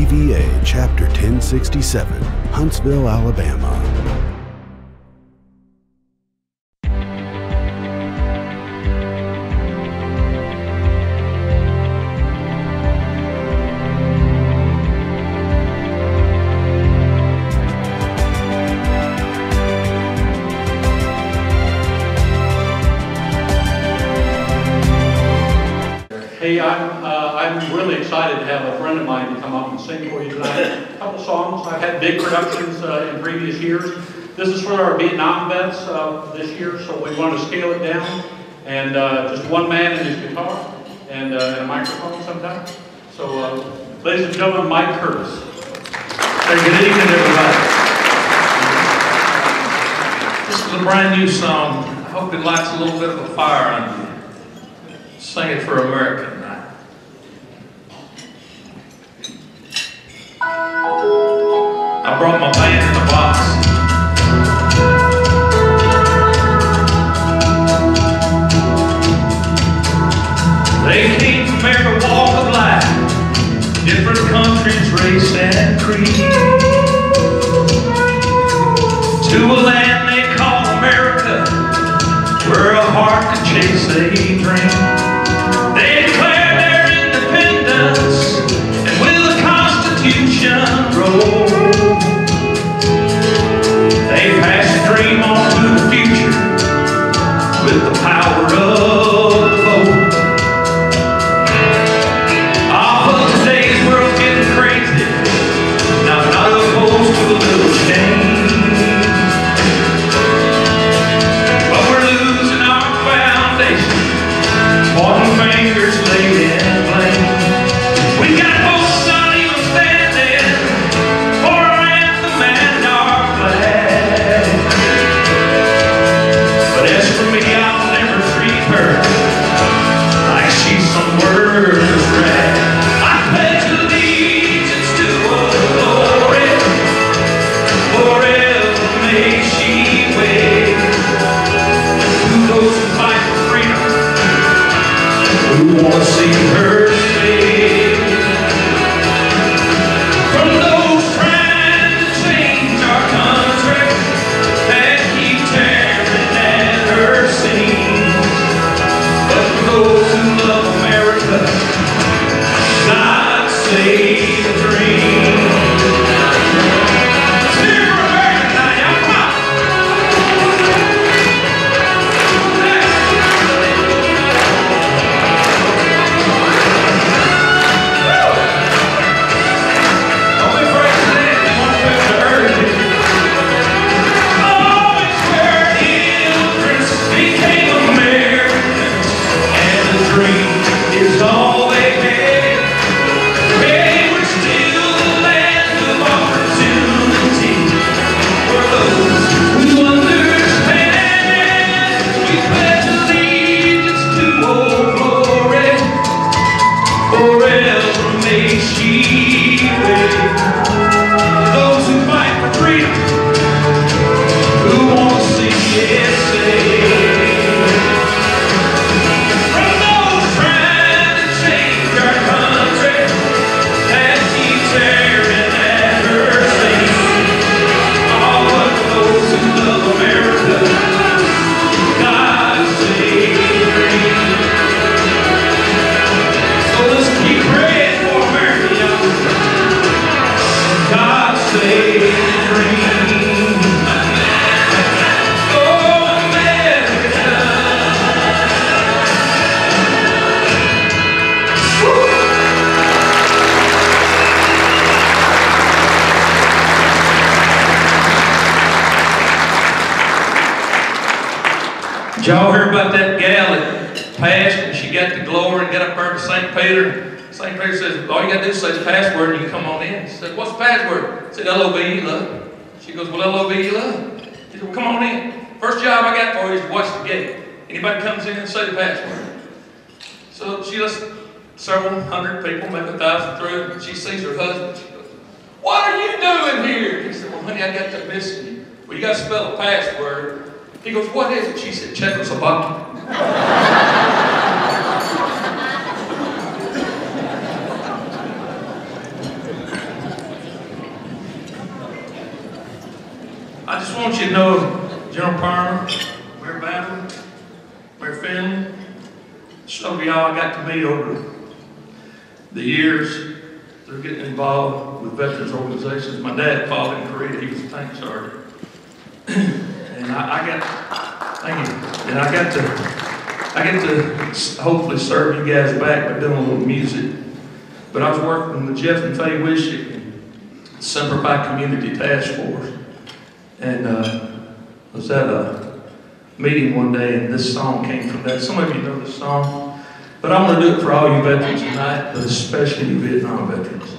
DVA Chapter 1067, Huntsville, Alabama. Hey, I'm really excited to have a friend of mine to come up and sing for you tonight. A couple songs. I've had big productions in previous years. This is for our Vietnam vets this year, so we want to scale it down. And just one man and his guitar and a microphone sometimes. So, ladies and gentlemen, Mike Curtis. Hey, good evening, everybody. This is a brand new song. I hope it lights a little bit of a fire on you. Sing it for America tonight. I brought my band in a box. They came from every walk of life, different countries, race, and creed, to a land they call America, where a heart can chase a dream. They declared their independence, and with the Constitution rolled, they passed a dream on to the future with the power of the vote. But today's world's getting crazy. Now I'm not opposed to a little change, but we're losing our foundation, pointing fingers, laying blame. We got folks not even standing for our anthem and our flag. But as for me, I'll never treat her like she's some worthless rag. I pledge allegiance to her glory, forever may she wave. To those who fight for freedom, who want to see her saved, from those trying to change our country that keep tearing at her seams. But for those who love America, God save the dream. Let's hear it for America tonight, y'all. Come on. Don't be afraid to stand. You want to to urge it. Oh, it's where immigrants became Americans, and the dream is all they had. They were still the land of opportunity for those who understand. We pledge allegiance to old glory, forever may she wave. Those who fight for freedom, who want to see it saved, from those trying to change our country that keep tearing at her seams. All but those who love America, God save the dream. So let's keep praying for America, y'all. God save the dream. Oh, America. Did y'all hear about that gal that passed and she got the glory and got up there to St. Peter? St. Peter says, all you got to do is say the password and you come on in. She said, what's the password? I said, L-O-V-E, love. She goes, well, L-O-V-E, love. He said, well, come on in. First job I got for you is to watch the gate. Anybody comes in and say the password. So she lets several hundred people, maybe 1,000 through, and she sees her husband. She goes, what are you doing here? He said, well, honey, I got to missing you. Well, you got to spell the password. He goes, what is it? She said, Czechoslovakia. want you to know General Parma, Mayor Battle, Mayor Finley, some of y'all I got to meet over the years. They're getting involved with veterans organizations. My dad fought in Korea. He was a tank sergeant. And I get to hopefully serve you guys back by doing a little music. But I was working with Jeff and Faye Wishick and Semper Fi Community Task Force. And I was at a meeting one day and this song came from that. Some of you know this song. But I want to do it for all you veterans tonight, but especially you Vietnam veterans.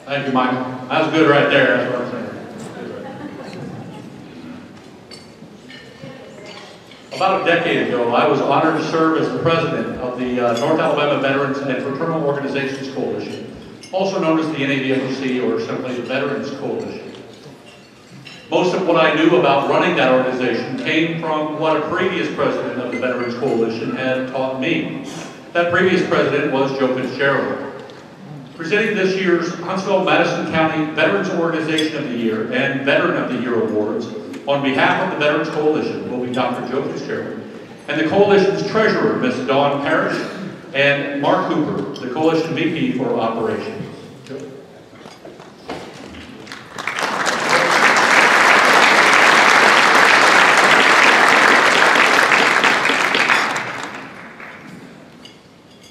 Thank you, Michael. That was good right there. That's what I'm saying. About a decade ago, I was honored to serve as the president of the North Alabama Veterans and Fraternal Organizations Coalition, also known as the NAVFC, or simply the Veterans Coalition. Most of what I knew about running that organization came from what a previous president of the Veterans Coalition had taught me. That previous president was Joe Fitzgerald. Presenting this year's Huntsville-Madison County Veterans Organization of the Year and Veteran of the Year awards on behalf of the Veterans Coalition will be Dr. Joe Fitzgerald and the Coalition's Treasurer, Ms. Dawn Parrish, and Mark Hooper, the Coalition VP for Operations.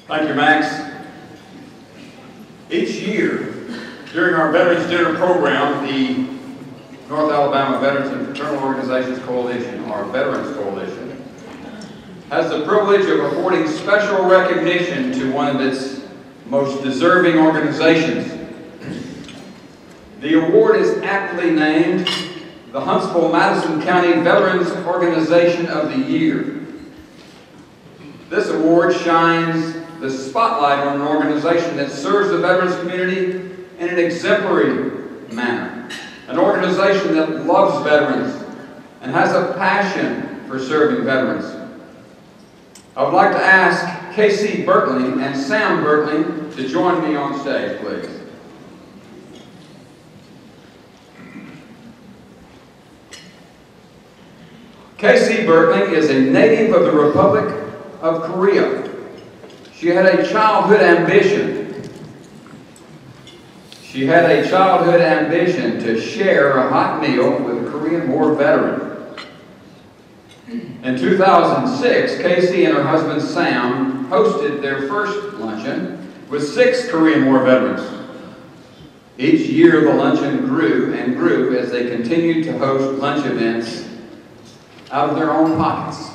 Thank you, Max. Each year, during our Veterans Dinner program, the North Alabama Veterans and Fraternal Organizations Coalition, or Veterans Coalition, has the privilege of affording special recognition to one of its most deserving organizations. The award is aptly named the Huntsville-Madison County Veterans Organization of the Year. This award shines the spotlight on an organization that serves the veterans community in an exemplary manner. An organization that loves veterans and has a passion for serving veterans. I would like to ask Casey Bertling and Sam Bertling to join me on stage, please. Casey Bertling is a native of the Republic of Korea. She had a childhood ambition. She had a childhood ambition to share a hot meal with a Korean War veteran. In 2006, Casey and her husband Sam hosted their first luncheon with 6 Korean War veterans. Each year the luncheon grew and grew as they continued to host lunch events out of their own pockets.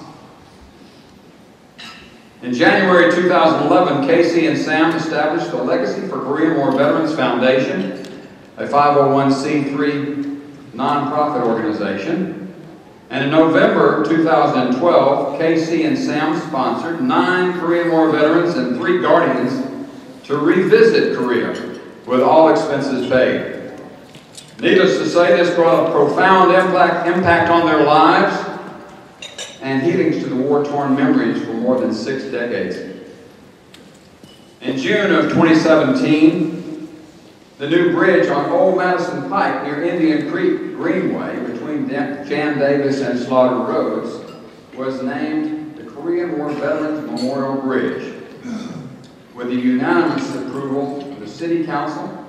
In January 2011, Casey and Sam established the Legacy for Korean War Veterans Foundation, a 501c3 nonprofit organization. And in November 2012, Casey and Sam sponsored 9 Korean War veterans and 3 guardians to revisit Korea with all expenses paid. Needless to say, this brought a profound impact on their lives and healings to the war-torn memories for more than 6 decades. In June of 2017, the new bridge on Old Madison Pike near Indian Creek Greenway between Jan Davis and Slaughter Roads was named the Korean War Veterans Memorial Bridge. With the unanimous approval of the City Council,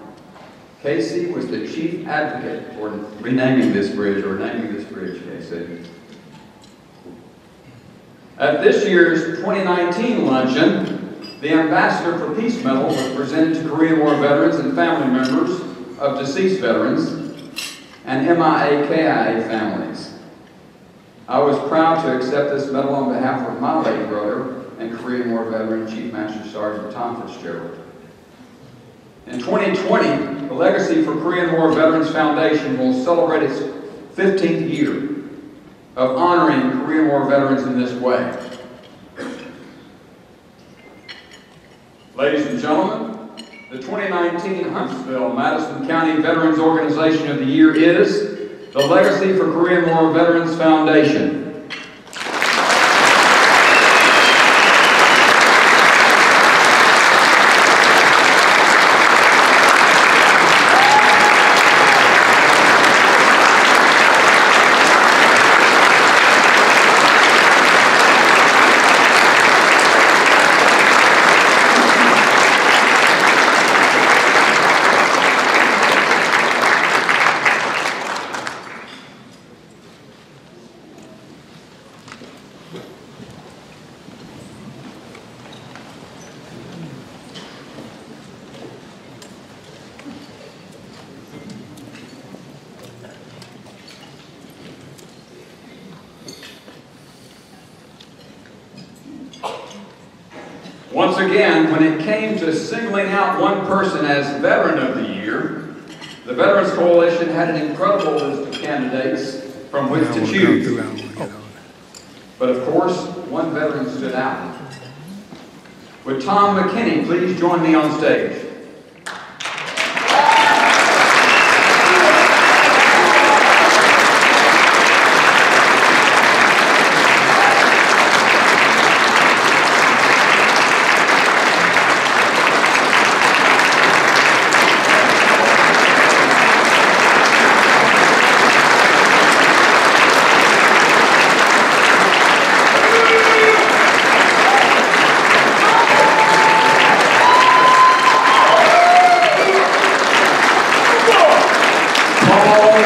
Casey was the chief advocate for renaming this bridge, or naming this bridge, Casey. At this year's 2019 luncheon, the Ambassador for Peace Medal was presented to Korean War veterans and family members of deceased veterans and MIA-KIA families. I was proud to accept this medal on behalf of my late brother and Korean War veteran Chief Master Sergeant Tom Fitzgerald. In 2020, the Legacy for Korean War Veterans Foundation will celebrate its 15th year of honoring Korean War veterans in this way. Ladies and gentlemen, the 2019 Huntsville-Madison County Veterans Organization of the Year is the Legacy for Korean War Veterans Foundation. Once again, when it came to singling out one person as Veteran of the Year, the Veterans Coalition had an incredible list of candidates from which to choose. But of course, one veteran stood out. Would Tom McKinney please join me on stage?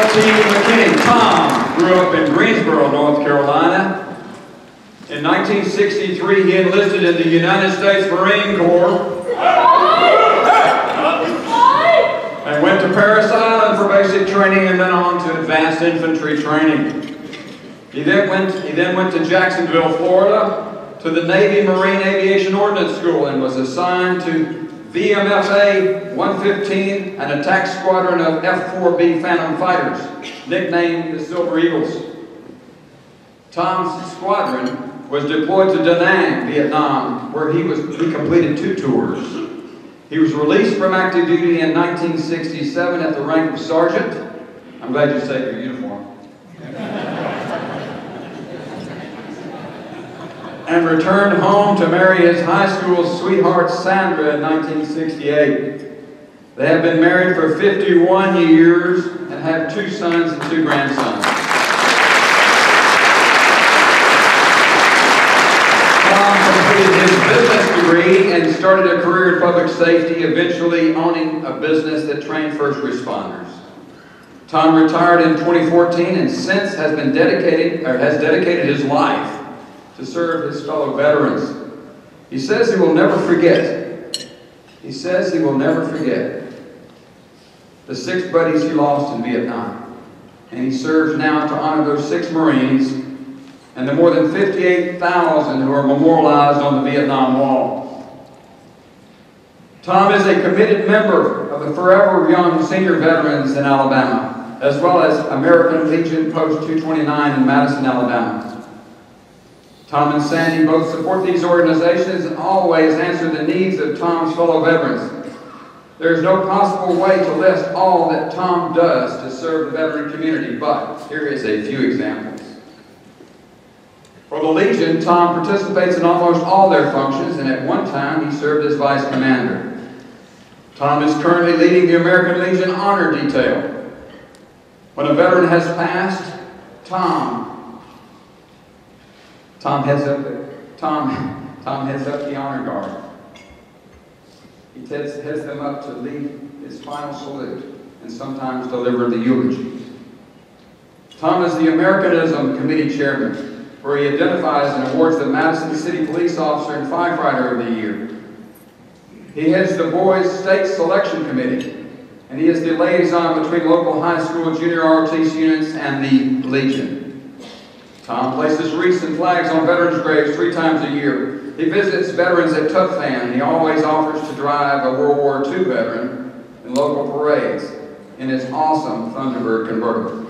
L.T. McKinney. Tom grew up in Greensboro, North Carolina. In 1963, he enlisted in the United States Marine Corps and went to Paris Island for basic training and then on to advanced infantry training. He then went to Jacksonville, Florida, to the Navy Marine Aviation Ordnance School and was assigned to VMFA 115, an attack squadron of F-4B Phantom fighters, nicknamed the Silver Eagles. Tom's squadron was deployed to Da Nang, Vietnam, where he completed 2 tours. He was released from active duty in 1967 at the rank of sergeant. I'm glad you saved your uniform. And returned home to marry his high school sweetheart Sandra in 1968. They have been married for 51 years and have 2 sons and 2 grandsons. Tom completed his business degree and started a career in public safety, eventually owning a business that trained first responders. Tom retired in 2014 and since has dedicated his life to serve his fellow veterans. He says he will never forget. He says he will never forget the 6 buddies he lost in Vietnam. And he serves now to honor those 6 Marines and the more than 58,000 who are memorialized on the Vietnam Wall. Tom is a committed member of the Forever Young Senior Veterans in Alabama, as well as American Legion Post 229 in Madison, Alabama. Tom and Sandy both support these organizations and always answer the needs of Tom's fellow veterans. There is no possible way to list all that Tom does to serve the veteran community, but here is a few examples. For the Legion, Tom participates in almost all their functions, and at one time he served as Vice Commander. Tom is currently leading the American Legion Honor Detail. When a veteran has passed, Tom heads up the honor guard. He heads them up to lead his final salute and sometimes deliver the eulogy. Tom is the Americanism Committee Chairman, where he identifies and awards the Madison City Police Officer and Firefighter of the Year. He heads the Boys State Selection Committee, and he is the liaison between local high school junior ROTC units and the Legion. Tom places wreaths and flags on veterans' graves 3 times a year. He visits veterans at Tupfan, and he always offers to drive a World War II veteran in local parades in his awesome Thunderbird convertible.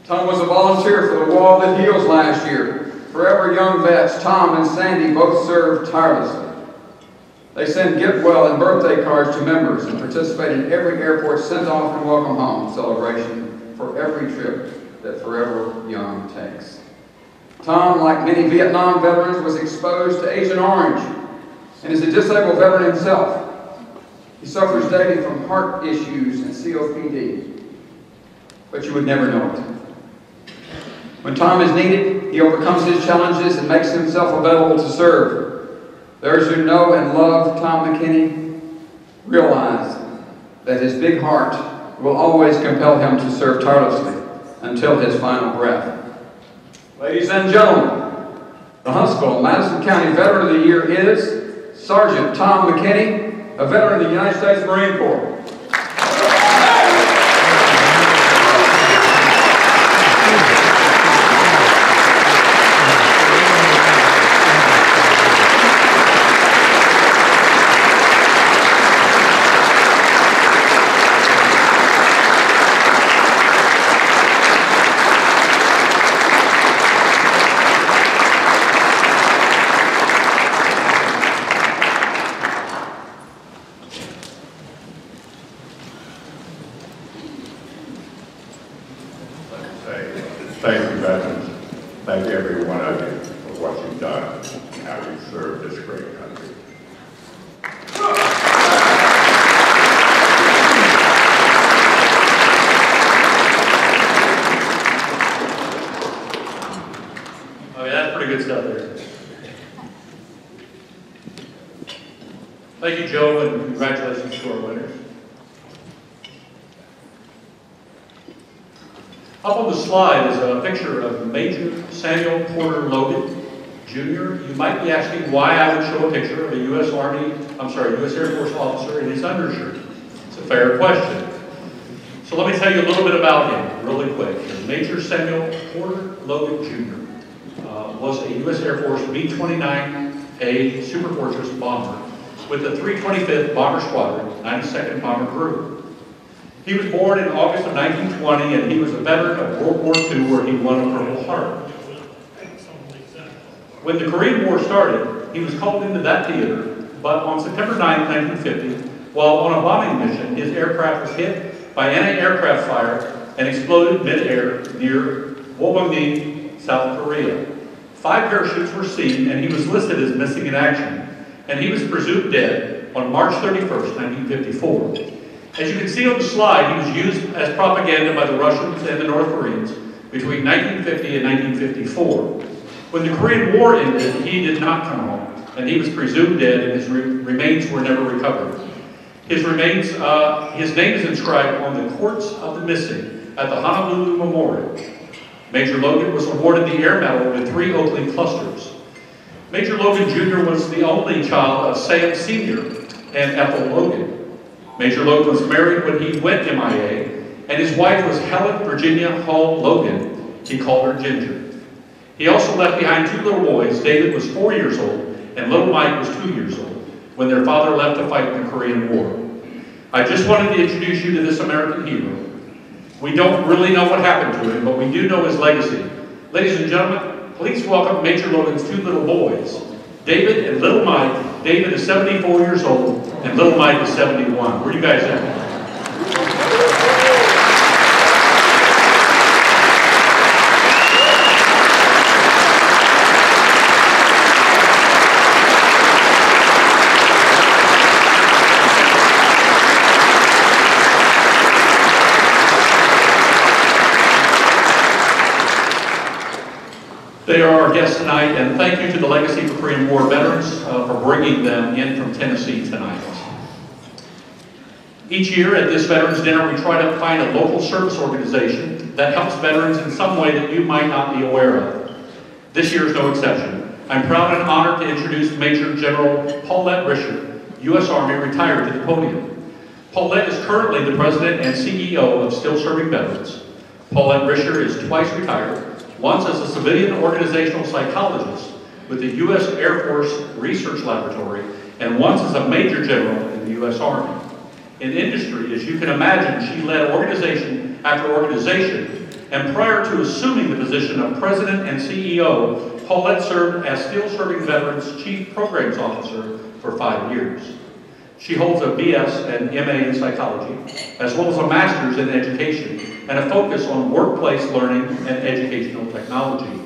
Tom was a volunteer for the Wall That Heals last year. Forever Young vets Tom and Sandy both serve tirelessly. They send get well and birthday cards to members and participate in every airport send-off and welcome home celebration for every trip that Forever Young takes. Tom, like many Vietnam veterans, was exposed to Agent Orange and is a disabled veteran himself. He suffers daily from heart issues and COPD, but you would never know it. When Tom is needed, he overcomes his challenges and makes himself available to serve. Those who know and love Tom McKinney realize that his big heart will always compel him to serve tirelessly until his final breath. Ladies and gentlemen, the Huntsville Madison County Veteran of the Year is Sergeant Tom McKinney, a veteran of the United States Marine Corps. Thank you, veterans. Thank every one of you for what you've done and how you've served this great country. Oh, yeah, that's pretty good stuff there. Thank you, Joe, and congratulations to our winners. Up on the slide is a picture of Major Samuel Porter Logan, Jr. You might be asking why I would show a picture of a U.S. Air Force officer in his undershirt. It's a fair question. So let me tell you a little bit about him really quick. Major Samuel Porter Logan, Jr. Was a U.S. Air Force B-29A Superfortress bomber with the 325th Bomber Squadron, 92nd Bomber Group. He was born in August of 1920, and he was a veteran of World War II, where he won a Purple Heart. When the Korean War started, he was called into that theater, but on September 9, 1950, while on a bombing mission, his aircraft was hit by anti-aircraft fire and exploded mid-air near Wonwon, South Korea. 5 parachutes were seen, and he was listed as missing in action, and he was presumed dead on March 31st, 1954. As you can see on the slide, he was used as propaganda by the Russians and the North Koreans between 1950 and 1954. When the Korean War ended, he did not come home, and he was presumed dead, and his remains were never recovered. His name is inscribed on the Courts of the Missing at the Honolulu Memorial. Major Logan was awarded the Air Medal with 3 Oakley clusters. Major Logan Jr. was the only child of Sam Sr. and Ethel Logan. Major Logan was married when he went MIA, and his wife was Helen Virginia Hall Logan. He called her Ginger. He also left behind 2 little boys. David was 4 years old, and little Mike was 2 years old, when their father left to fight in the Korean War. I just wanted to introduce you to this American hero. We don't really know what happened to him, but we do know his legacy. Ladies and gentlemen, please welcome Major Logan's 2 little boys, David and little Mike. David is 74 years old, and little Mike is 71. Where are you guys at? They are our guests tonight, and thank you to the Legacy for Korean War Veterans for bringing them in from Tennessee tonight. Each year at this Veterans Dinner, we try to find a local service organization that helps veterans in some way that you might not be aware of. This year is no exception. I'm proud and honored to introduce Major General Paulette Risher, U.S. Army, retired, to the podium. Paulette is currently the President and CEO of Still Serving Veterans. Paulette Risher is twice retired, once as a civilian organizational psychologist with the U.S. Air Force Research Laboratory, and once as a Major General in the U.S. Army. In industry, as you can imagine, she led organization after organization, and prior to assuming the position of President and CEO, Paulette served as Still Serving Veterans Chief Programs Officer for 5 years. She holds a BS and MA in psychology, as well as a master's in education, and a focus on workplace learning and educational technology.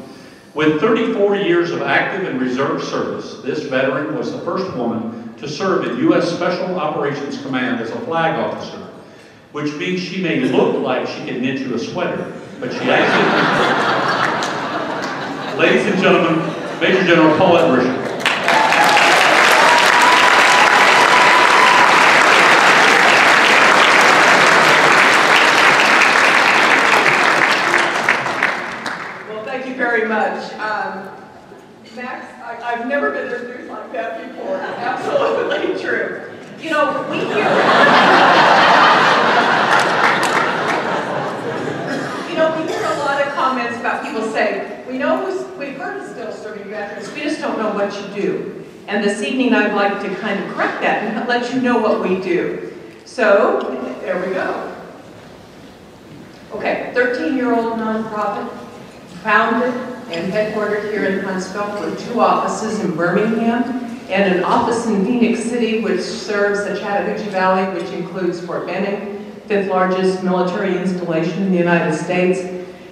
With 34 years of active and reserve service, this veteran was the first woman to serve in U.S. Special Operations Command as a flag officer, which means she may look like she can knit you a sweater, but she actually... Ladies and gentlemen, Major General Paulette Risher. Very much. Max, I've never been introduced like that before. Absolutely true. You know, we hear a lot of comments about people saying, we've heard of Still Serving Veterans, we just don't know what you do. And this evening I'd like to kind of correct that and let you know what we do. So, there we go. Okay, 13-year-old nonprofit, founded and headquartered here in Huntsville with 2 offices in Birmingham and an office in Phoenix City, which serves the Chattahoochee Valley, which includes Fort Benning, 5th largest military installation in the United States,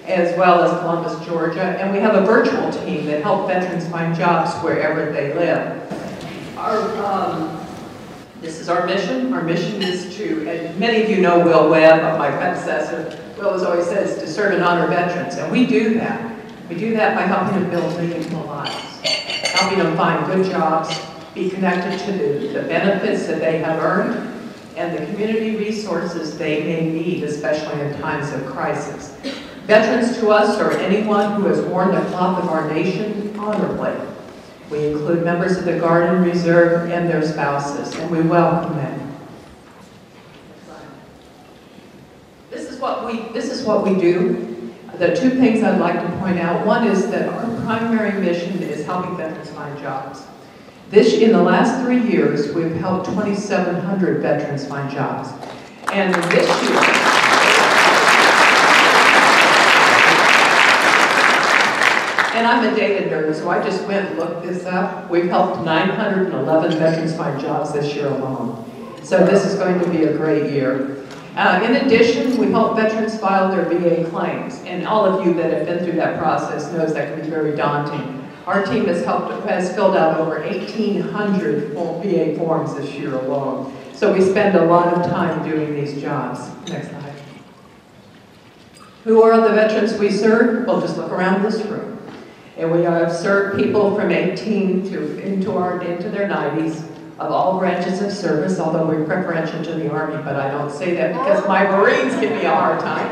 as well as Columbus, Georgia. And we have a virtual team that help veterans find jobs wherever they live. This is our mission. Our mission is to, and many of you know Will Webb, my predecessor. Will has always said is to serve and honor veterans, and we do that. We do that by helping them build meaningful lives, helping them find good jobs, be connected to the benefits that they have earned, and the community resources they may need, especially in times of crisis. Veterans to us are anyone who has worn the cloth of our nation honorably. We include members of the Guard and Reserve and their spouses, and we welcome them. This is what we do. The two things I'd like to point out, one is that our primary mission is helping veterans find jobs. In the last 3 years, we've helped 2,700 veterans find jobs. And this year, and I'm a data nerd, so I just went and looked this up. We've helped 911 veterans find jobs this year alone. So this is going to be a great year. In addition, we help veterans file their VA claims, and all of you that have been through that process knows that can be very daunting. Our team has filled out over 1,800 VA forms this year alone. So we spend a lot of time doing these jobs. Next slide. Who are the veterans we serve? Well, just look around this room. And we have served people from 18 into their 90s, of all branches of service, although we're preferential to the Army, but I don't say that because my Marines give me a hard time.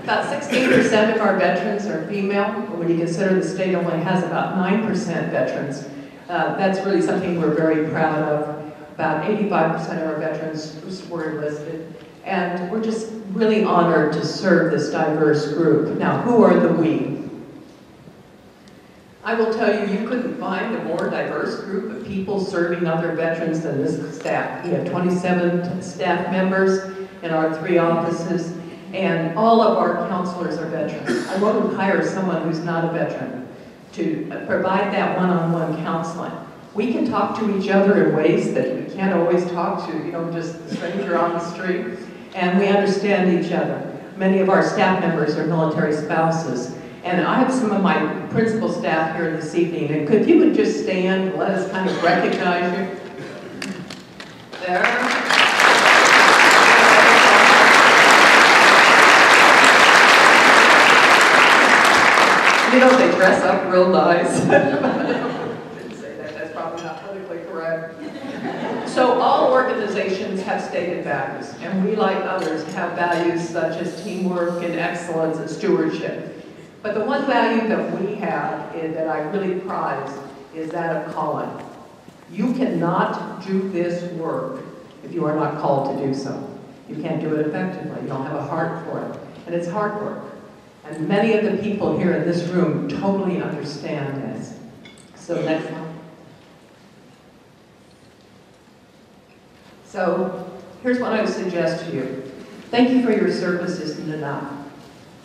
About 16% of our veterans are female. When you consider the state only has about 9% veterans, that's really something we're very proud of. About 85% of our veterans were enlisted, and we're just really honored to serve this diverse group. Now, who are the we? I will tell you, you couldn't find a more diverse group of people serving other veterans than this staff. We have 27 staff members in our 3 offices, and all of our counselors are veterans. I won't hire someone who's not a veteran to provide that one-on-one counseling. We can talk to each other in ways that we can't always talk to, just a stranger on the street, and we understand each other. Many of our staff members are military spouses. And I have some of my principal staff here this evening, and if you would just stand and let us kind of recognize you. There. They dress up real nice. Didn't say that, that's probably not politically correct. So all organizations have stated values, and we, like others, have values such as teamwork and excellence and stewardship. But the one value that we have that I really prize is that of calling. You cannot do this work if you are not called to do so. You can't do it effectively. You don't have a heart for it. And it's hard work. And many of the people here in this room totally understand this. So next one. So here's what I would suggest to you. Thank you for your service isn't enough.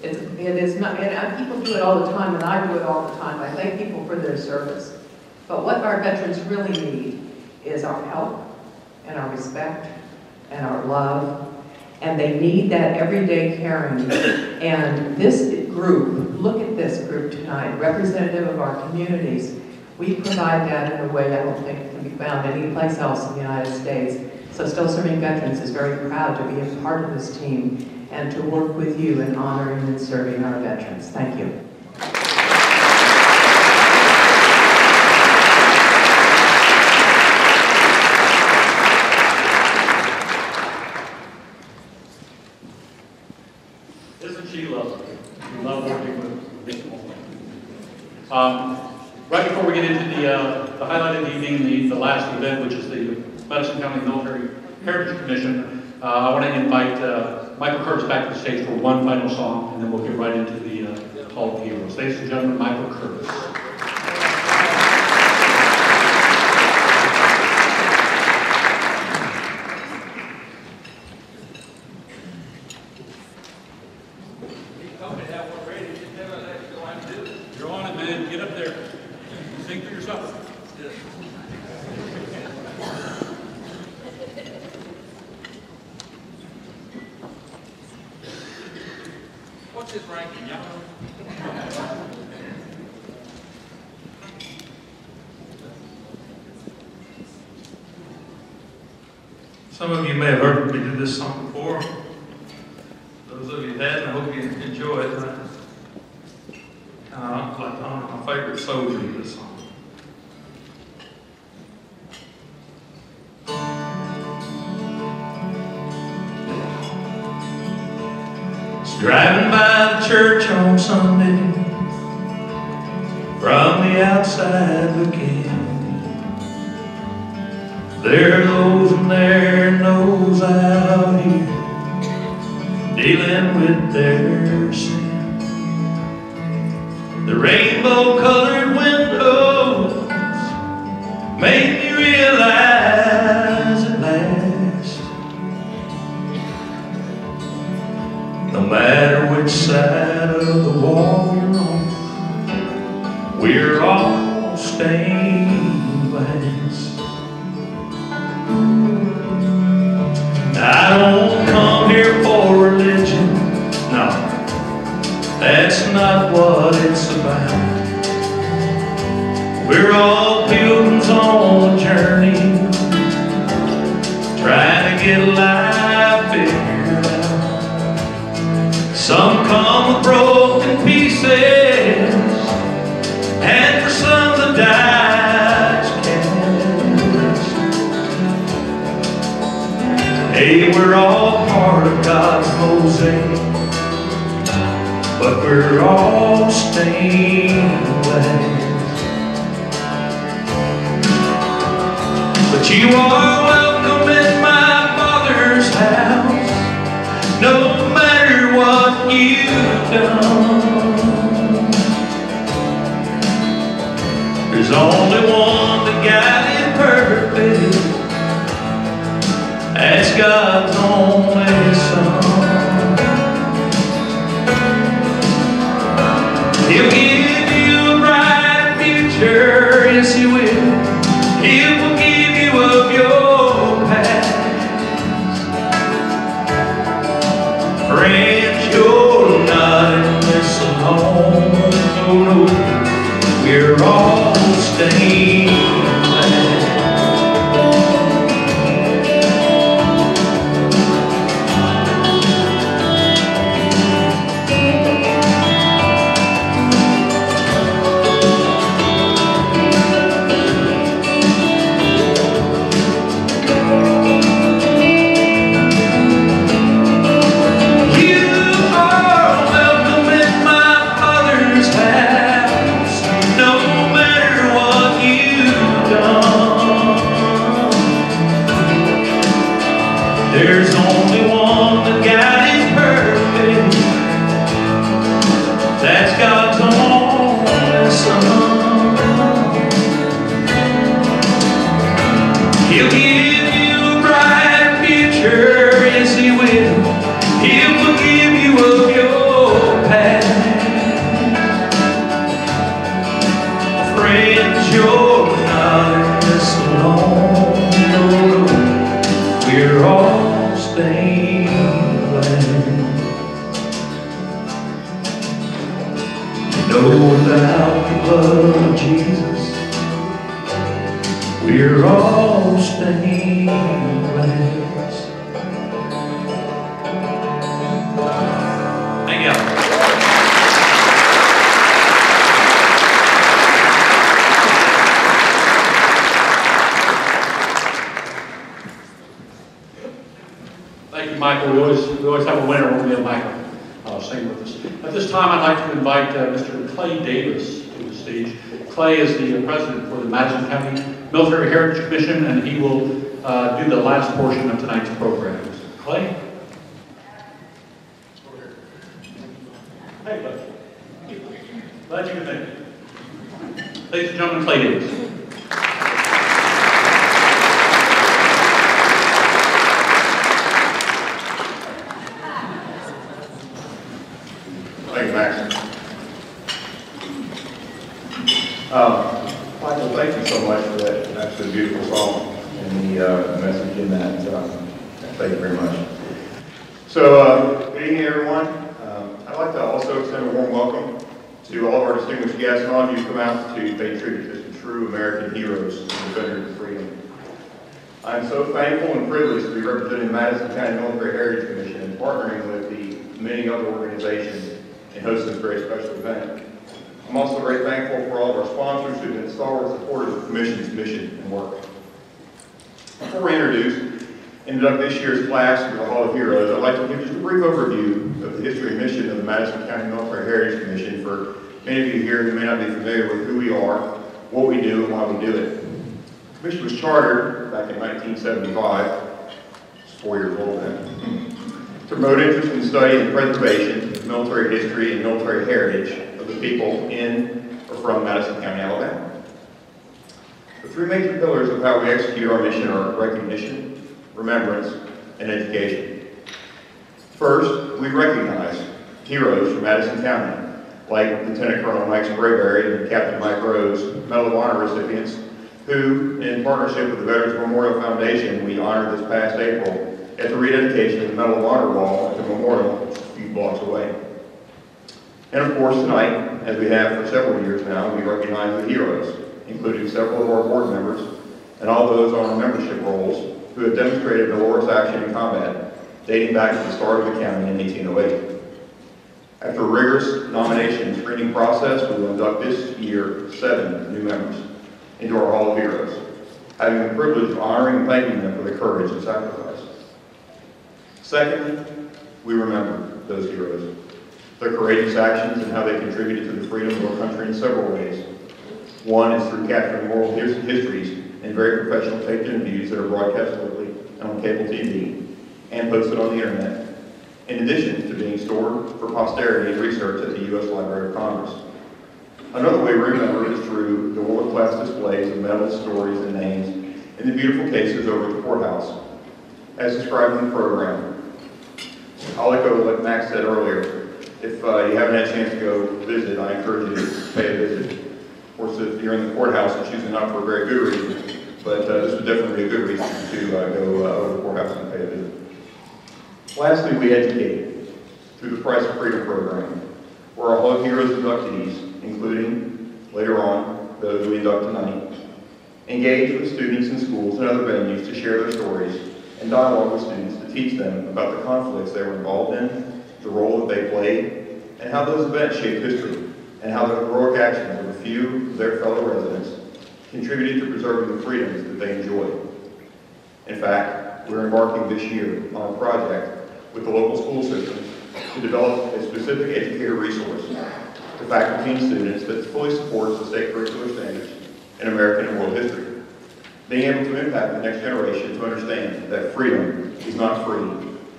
It is not, and people do it all the time, and I do it all the time. I thank people for their service. But what our veterans really need is our help, and our respect, and our love, and they need that everyday caring. And this group, look at this group tonight, representative of our communities, we provide that in a way I don't think can be found anyplace else in the United States. So Still Serving Veterans is very proud to be a part of this team and to work with you in honoring and serving our veterans. Thank you. Isn't she lovely? We love working with this woman. Right before we get into the highlight of the evening, the last event, which is the Madison County Military Heritage Commission, I want to invite Michael Curtis back to the stage for one final song, and then we'll get right into the Hall of Heroes. Ladies and gentlemen, Michael Curtis. You're on it, man. Get up there. Sing for yourself. What's his ranking, y'all? Some of you may have heard me do this song before. Those of you that, I hope you enjoy it. Like one of my favorite soldiers of this song. Driving by the church on Sunday, from the outside looking, there are those and there and those out here dealing with their sin. The rainbow-colored windows made me realize at last, no matter which side of the wall you're on, we're all stained glass. I don't come here for religion, no, that's not what it's about. We're all pilgrims on a journey, trying to get life figured out. Some come with broken pieces, and for some the die's cast. Hey, we're all part of God's mosaic, but we're all stained glass. But you are welcome in my Father's house, no matter what you've done. There's only one that got it perfect, that's God's only Son. He'll give you a bright future, yes He will. He will give you of your past. Friends, you're not in this alone, no, no. We're all stained glass. There's only one that got it perfect, that's God's only Son. He'll give you a bright future, yes He will. He will give you of your past. Friends, you're not in this alone, no, no. We're all stained glass. No, without the blood of Jesus, we're all stained glass. Thank you. Thank you, Michael. We always have a winner when we have Michael sing with us. At this time, I'd like to invite Mr. Clay Davis to the stage. Clay is the president for the Madison County Military Heritage Commission, and he will do the last portion of tonight's program. Clay? Hey, bud. Glad you could make it. Ladies and gentlemen, Clay Davis. Thank you, Max. Michael, thank you so much for that absolutely beautiful song and the message in that. Thank you very much. So, good evening, everyone. I'd like to also extend a warm welcome to all of our distinguished guests and all of you who come out to pay tribute to some true American heroes and defenders of freedom. I'm so thankful and privileged to be representing the Madison County Military Heritage Commission and partnering with the many other organizations in hosting this very special event. I'm also very thankful for all of our sponsors who have been stalwart supporters of the Commission's mission and work. Before we introduce induct this year's class into the Hall of Heroes, I'd like to give just a brief overview of the history and mission of the Madison County Military Heritage Commission for many of you here who may not be familiar with who we are, what we do, and why we do it. The commission was chartered back in 1975, it's 4 years old then, to promote interest in the study and preservation of military history and military heritage of the people in or from Madison County, Alabama. The three major pillars of how we execute our mission are recognition, remembrance, and education. First, we recognize heroes from Madison County, like Lieutenant Colonel Mike Sprayberry and Captain Mike Rose, Medal of Honor recipients, who, in partnership with the Veterans Memorial Foundation, we honored this past April at the rededication of the Medal of Honor wall at the memorial just a few blocks away. And of course, tonight, as we have for several years now, we recognize the heroes, including several of our board members and all those on our membership rolls who have demonstrated valorous action in combat dating back to the start of the county in 1808. After a rigorous nomination and screening process, we will induct this year 7 new members into our Hall of Heroes, having the privilege of honoring and thanking them for their courage and sacrifice. Secondly, we remember those heroes, their courageous actions and how they contributed to the freedom of our country in several ways. One is through capturing oral histories and very professional taped interviews that are broadcast locally and on cable TV and posted on the internet, in addition to being stored for posterity and research at the U.S. Library of Congress. Another way we remember is through the world-class displays of medals, stories, and names in the beautiful cases over at the courthouse, as described in the program. I'll echo what Max said earlier. If you haven't had a chance to go visit, I encourage you to pay a visit. Of course, if you're in the courthouse, it's usually not for a very good reason, but this would definitely be a good reason to go over to the courthouse and pay a visit. Lastly, we educate through the Price of Freedom program, where our Hall of Heroes inductees, including, later on, those we induct tonight, engage with students in schools and other venues to share their stories and dialogue with students to teach them about the conflicts they were involved in, the role that they played, and how those events shaped history, and how the heroic actions of a few of their fellow residents contributed to preserving the freedoms that they enjoyed. In fact, we're embarking this year on a project with the local school system to develop a specific educator resource to faculty and students that fully supports the state curricular standards in American and world history. Being able to impact the next generation to understand that freedom is not free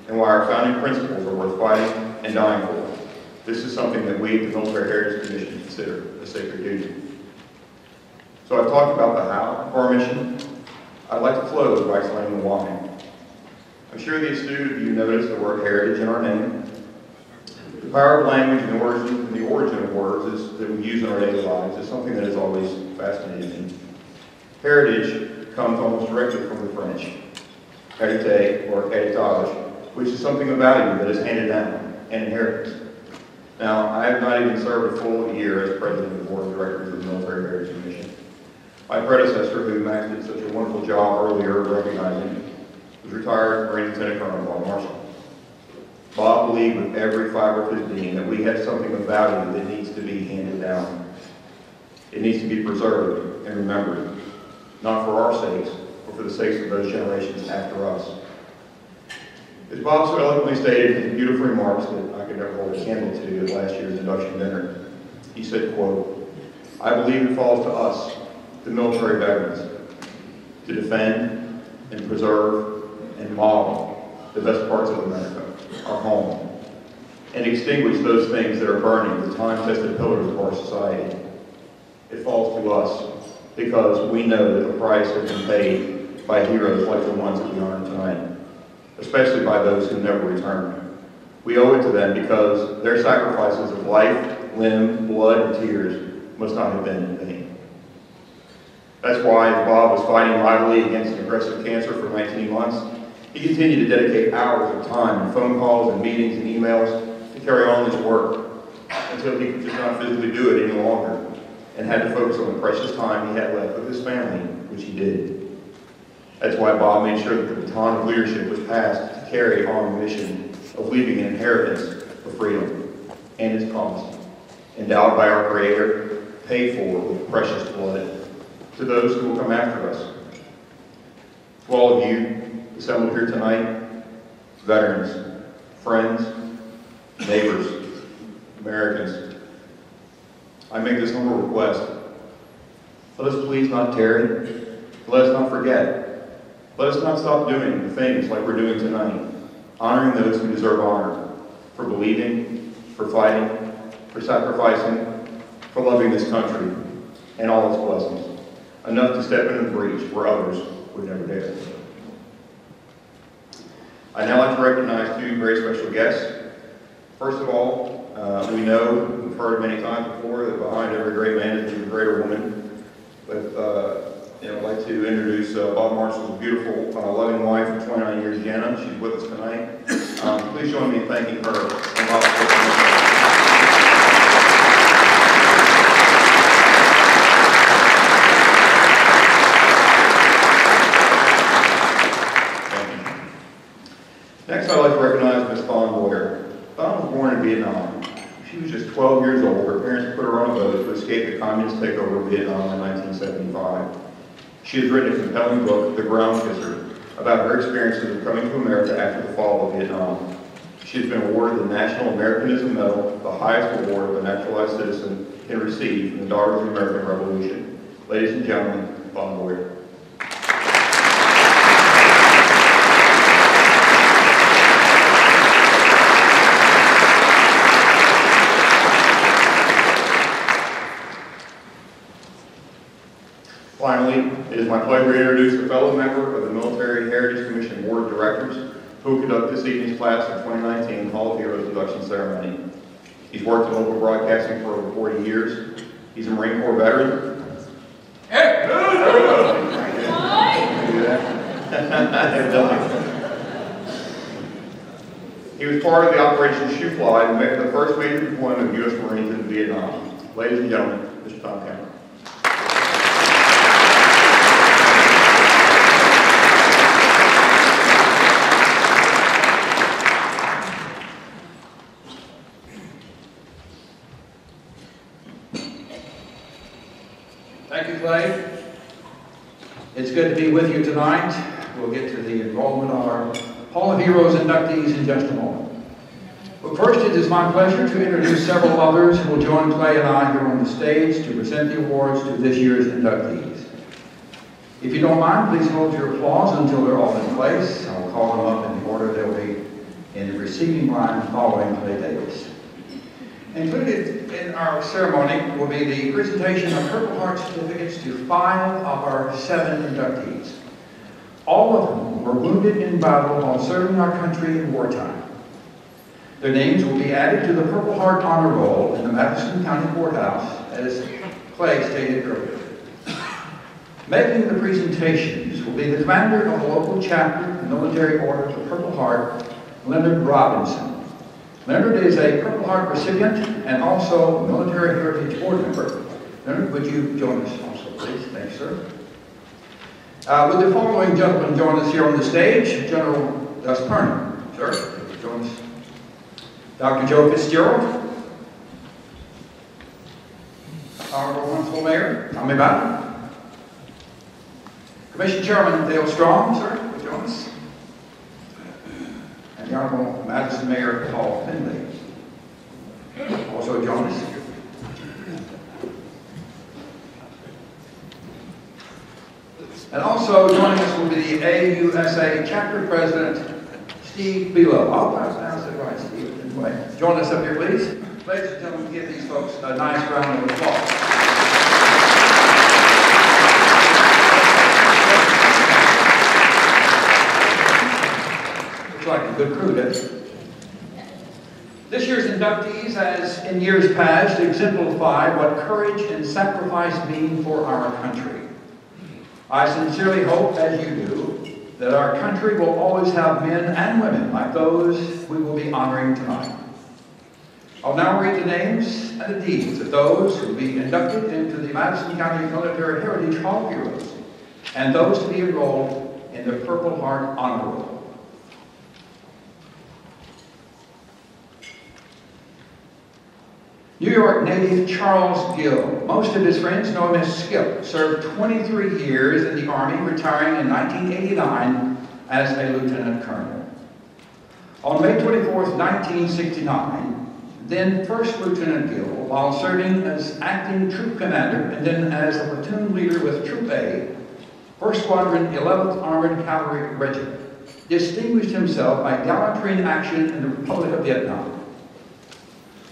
and why our founding principles are worth fighting and dying for. This is something that we at the Military Heritage Commission consider a sacred duty. So I've talked about the how of our mission. I'd like to close by explaining the why. I'm sure the astute of you noticed the word heritage in our name. The power of language and the origin of words that we use in our daily lives is something that has always fascinated me. Heritage comes almost directly from the French, hérité or héritage, which is something of value that is handed down and inheritance. Now, I have not even served a full year as president of the board of directors of the Military Heritage Commission. My predecessor, who Max did such a wonderful job earlier of recognizing, was retired Marine Lieutenant Colonel Bob Marshall. Bob believed with every fiber of his being that we have something of value that needs to be handed down. It needs to be preserved and remembered, not for our sakes, but for the sakes of those generations after us. As Bob so eloquently stated in his beautiful remarks that I could never hold a candle to at last year's induction dinner, he said, quote, "I believe it falls to us, the military veterans, to defend and preserve and model the best parts of America, our home, and extinguish those things that are burning, the time-tested pillars of our society. It falls to us because we know that the price has been paid by heroes like the ones that we honor tonight, especially by those who never returned. We owe it to them because their sacrifices of life, limb, blood, and tears must not have been in vain." That's why, as Bob was fighting mightily against aggressive cancer for 19 months, he continued to dedicate hours of time and phone calls and meetings and emails to carry on his work until he could just not physically do it any longer and had to focus on the precious time he had left with his family, which he did. That's why Bob made sure that the baton of leadership was passed to carry on the mission of leaving an inheritance of freedom and its cost, endowed by our Creator, paid for with precious blood, to those who will come after us. To all of you, assembled here tonight, veterans, friends, neighbors, Americans, I make this humble request. Let us please not tarry. Let us not forget. Let us not stop doing the things like we're doing tonight, honoring those who deserve honor, for believing, for fighting, for sacrificing, for loving this country and all its blessings, enough to step into the breach where others would never dare. I'd now like to recognize two very special guests. First of all, we know, we've heard many times before, that behind every great man is a greater woman. But I'd like to introduce Bob Marshall's beautiful, loving wife of 29 years, Jenna. She's with us tonight. Please join me in thanking her. And Bob Next, I'd like to recognize Miss Fawn Boyer. Fawn was born in Vietnam. She was just 12 years old. Her parents put her on a boat to escape the communist takeover of Vietnam in 1975. She has written a compelling book, The Ground Kisser, about her experiences of coming to America after the fall of Vietnam. She has been awarded the National Americanism Medal, the highest award of a naturalized citizen can receive from the Daughters of the American Revolution. Ladies and gentlemen, Fawn Boyer. Finally, it is my pleasure to introduce a fellow member of the Military Heritage Commission Board of Directors who will conduct this evening's class of 2019 Hall of Heroes induction ceremony. He's worked in local broadcasting for over 40 years. He's a Marine Corps veteran. Hey! He was part of the Operation Shoe Fly, the first major deployment of U.S. Marines into Vietnam. Ladies and gentlemen, Mr. Tom Cameron. Thank you, Clay. It's good to be with you tonight. We'll get to the enrollment of our Hall of Heroes inductees in just a moment. But first, it is my pleasure to introduce several others who will join Clay and I here on the stage to present the awards to this year's inductees. If you don't mind, please hold your applause until they're all in place. I'll call them up in the order they'll be in the receiving line following Clay Davis. Included in our ceremony will be the presentation of Purple Heart certificates to 5 of our 7 inductees. All of whom were wounded in battle while serving our country in wartime. Their names will be added to the Purple Heart Honor Roll in the Madison County Courthouse, as Clay stated earlier. Making the presentations will be the commander of the local chapter of the Military Order of the Purple Heart, Leonard Robinson. Leonard is a Purple Heart recipient and also a Military Heritage Board member. Leonard, would you join us also, please? Thanks, sir. Would the following gentlemen join us here on the stage? General Gus Perner, sir, would you join us? Dr. Joe Fitzgerald. Honorable Huntsville Mayor Tommy Bowden. Commission Chairman Dale Strong, sir, would you join us? And the Honorable Madison Mayor Paul Finley. Also join us. And also joining us will be the AUSA Chapter President, Steve Bilo. I hope I pronounced it right, Steve. Anyway, join us up here, please. Ladies and gentlemen, give these folks a nice round of applause. Looks like a good crew, doesn't it? This year's inductees, as in years past, exemplify what courage and sacrifice mean for our country. I sincerely hope, as you do, that our country will always have men and women like those we will be honoring tonight. I'll now read the names and the deeds of those who will be inducted into the Madison County Military Heritage Hall of Heroes and those to be enrolled in the Purple Heart Honor Roll. New York native Charles Gill. Most of his friends know him as Skip. Served 23 years in the Army, retiring in 1989 as a lieutenant colonel. On May 24th, 1969, then First Lieutenant Gill, while serving as acting troop commander and then as a platoon leader with Troop A, 1st Squadron 11th Armored Cavalry Regiment, distinguished himself by gallantry in action in the Republic of Vietnam.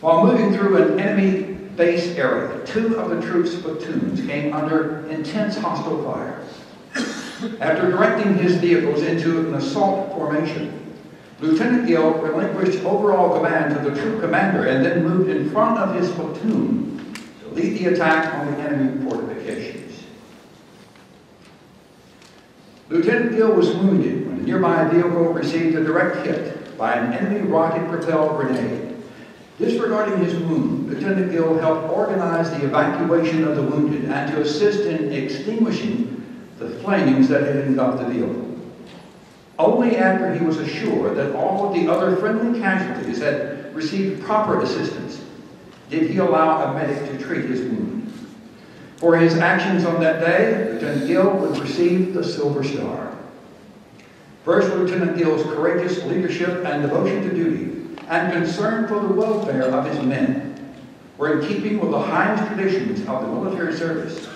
While moving through an enemy base area, 2 of the troops' platoons came under intense hostile fire. After directing his vehicles into an assault formation, Lieutenant Gill relinquished overall command to the troop commander and then moved in front of his platoon to lead the attack on the enemy fortifications. Lieutenant Gill was wounded when a nearby vehicle received a direct hit by an enemy rocket-propelled grenade. Disregarding his wound, Lieutenant Gill helped organize the evacuation of the wounded and to assist in extinguishing the flames that had engulfed the vehicle. Only after he was assured that all of the other friendly casualties had received proper assistance did he allow a medic to treat his wound. For his actions on that day, Lieutenant Gill would receive the Silver Star. First Lieutenant Gill's courageous leadership and devotion to duty and concern for the welfare of his men were in keeping with the highest traditions of the military service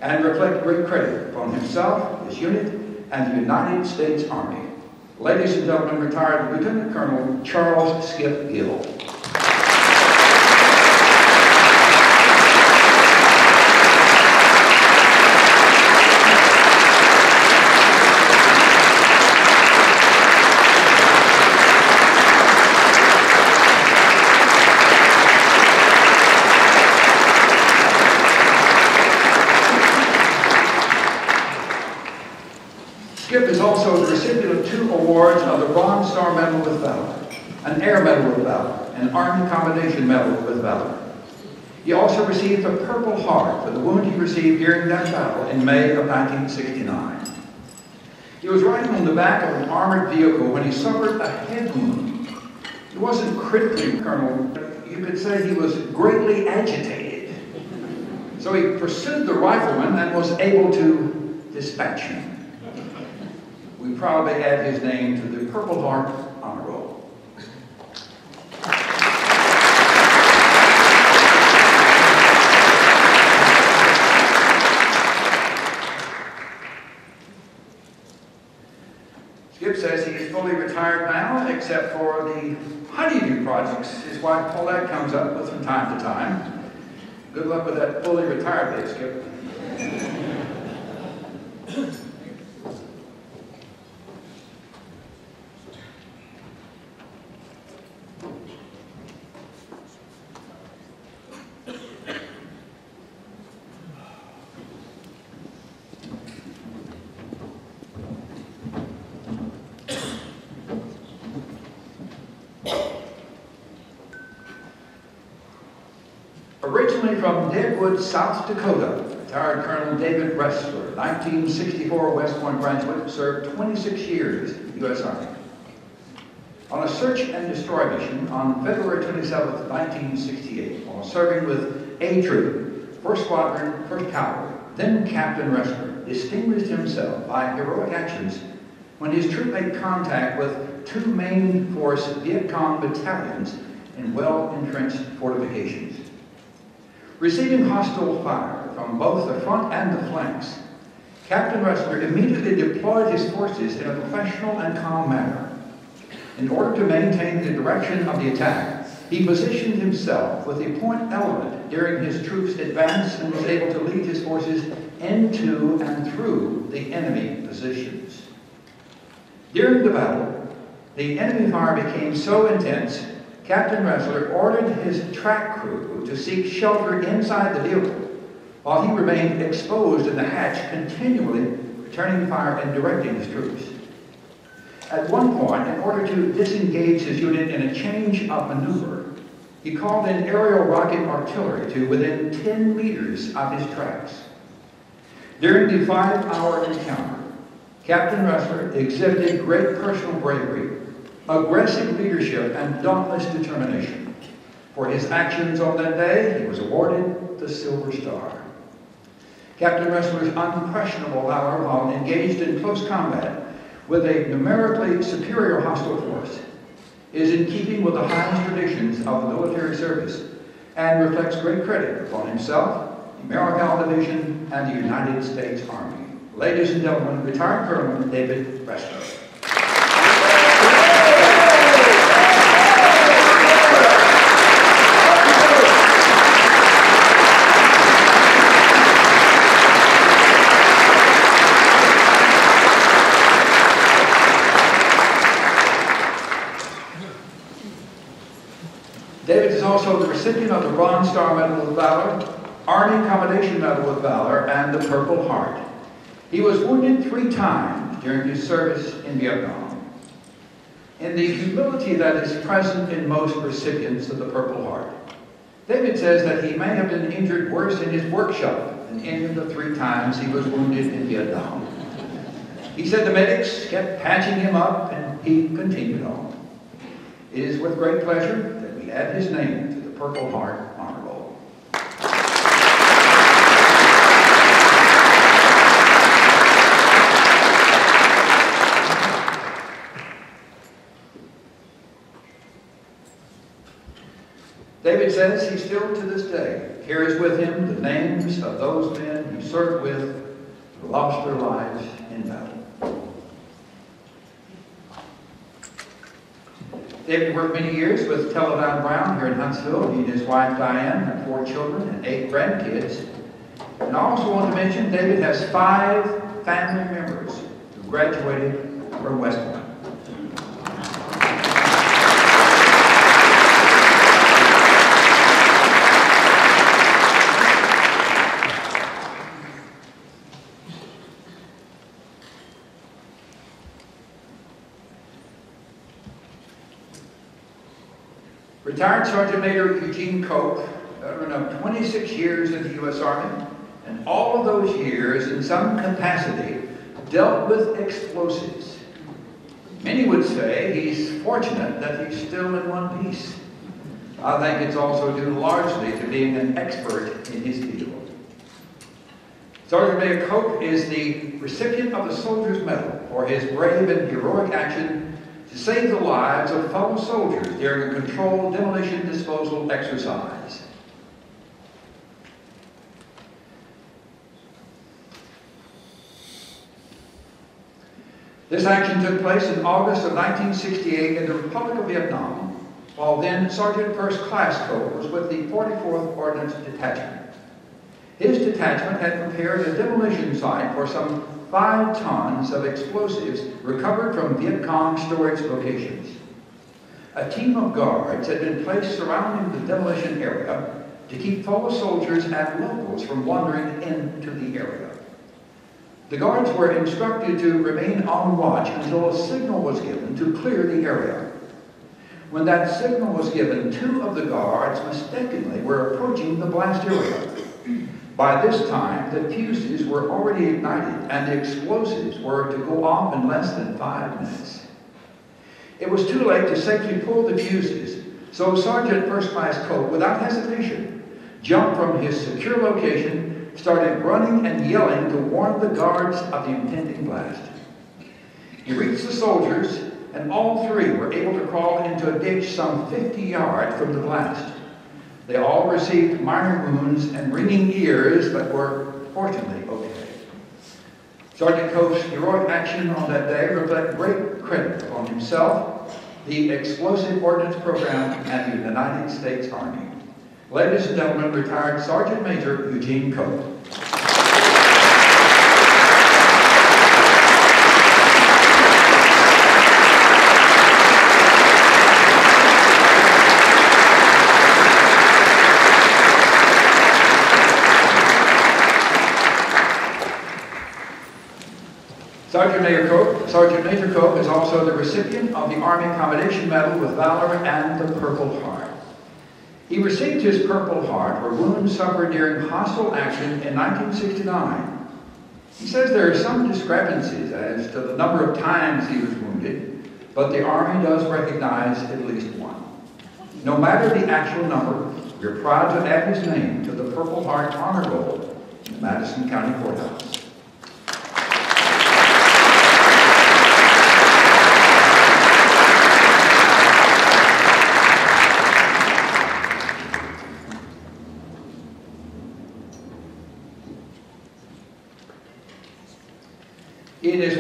and reflect great credit upon himself, his unit, and the United States Army. Ladies and gentlemen, retired Lieutenant Colonel Charles Skip Gill. Skip is also the recipient of 2 awards of the Braun Star Medal with Valor, an Air Medal with Valor, an Army Commendation Medal with Valor. He also received a Purple Heart for the wound he received during that battle in May of 1969. He was riding on the back of an armored vehicle when he suffered a head wound. He wasn't critically, Colonel, you could say he was greatly agitated. So he pursued the rifleman and was able to dispatch him. We proudly add his name to the Purple Heart Honor Roll. Skip says he is fully retired now, except for the honeydew projects his wife Paulette comes up with from time to time. Good luck with that fully retired day, Skip. Originally from Deadwood, South Dakota, retired Colonel David Ressler, 1964 West Point graduate, served 26 years in the U.S. Army. On a search and destroy mission on February 27, 1968, while serving with A Troop, 1st Squadron, 1st Cavalry, then Captain Ressler distinguished himself by heroic actions when his troop made contact with 2 main force Viet Cong battalions in well-entrenched fortifications. Receiving hostile fire from both the front and the flanks, Captain Ressler immediately deployed his forces in a professional and calm manner. In order to maintain the direction of the attack, he positioned himself with the point element during his troops' advance and was able to lead his forces into and through the enemy positions. During the battle, the enemy fire became so intense, Captain Ressler ordered his track crew to seek shelter inside the vehicle while he remained exposed in the hatch, continually returning fire and directing his troops. At one point, in order to disengage his unit in a change of maneuver, he called in aerial rocket artillery to within 10 meters of his tracks. During the 5-hour encounter, Captain Ressler exhibited great personal bravery, aggressive leadership, and dauntless determination. For his actions on that day, he was awarded the Silver Star. Captain Ressler's unquestionable valor while engaged in close combat with a numerically superior hostile force is in keeping with the highest traditions of the military service and reflects great credit upon himself, the Americal Division, and the United States Army. Ladies and gentlemen, retired Colonel David Bressler. David is also the recipient of the Bronze Star Medal of Valor, Army Commendation Medal of Valor, and the Purple Heart. He was wounded 3 times during his service in Vietnam. In the humility that is present in most recipients of the Purple Heart, David says that he may have been injured worse in his workshop than any of the 3 times he was wounded in Vietnam. He said the medics kept patching him up and he continued on. It is with great pleasure that we add his name to the Purple Heart Honor Roll. David says he still to this day carries with him the names of those men he served with who lost their lives in battle. David worked many years with Teledyne Braun here in Huntsville. He and his wife Diane have 4 children and 8 grandkids. And I also want to mention David has 5 family members who graduated from West Point. Retired Sergeant Major Eugene Cope, veteran of 26 years in the U.S. Army, and all of those years, in some capacity, dealt with explosives. Many would say he's fortunate that he's still in one piece. I think it's also due largely to being an expert in his field. Sergeant Major Cope is the recipient of the Soldier's Medal for his brave and heroic action to save the lives of fellow soldiers during a controlled demolition disposal exercise. This action took place in August of 1968 in the Republic of Vietnam, while then Sergeant First Class Cope was with the 44th Ordnance Detachment. His detachment had prepared a demolition site for some 5 tons of explosives recovered from Viet Cong storage locations. A team of guards had been placed surrounding the demolition area to keep fellow soldiers and locals from wandering into the area. The guards were instructed to remain on watch until a signal was given to clear the area. When that signal was given, 2 of the guards mistakenly were approaching the blast area. By this time, the fuses were already ignited and the explosives were to go off in less than 5 minutes. It was too late to safely pull the fuses, so Sergeant First Class Cope, without hesitation, jumped from his secure location, started running and yelling to warn the guards of the impending blast. He reached the soldiers, and all 3 were able to crawl into a ditch some 50 yards from the blast. They all received minor wounds and ringing ears, but were fortunately okay. Sergeant Cope's heroic action on that day reflects great credit upon himself, the Explosive Ordnance Program, and the United States Army. Ladies and gentlemen, retired Sergeant Major Eugene Cope. Sergeant Major Cope is also the recipient of the Army Commendation Medal with Valor and the Purple Heart. He received his Purple Heart for wounds suffered during hostile action in 1969. He says there are some discrepancies as to the number of times he was wounded, but the Army does recognize at least 1. No matter the actual number, we're proud to add his name to the Purple Heart Honor Roll in the Madison County Courthouse.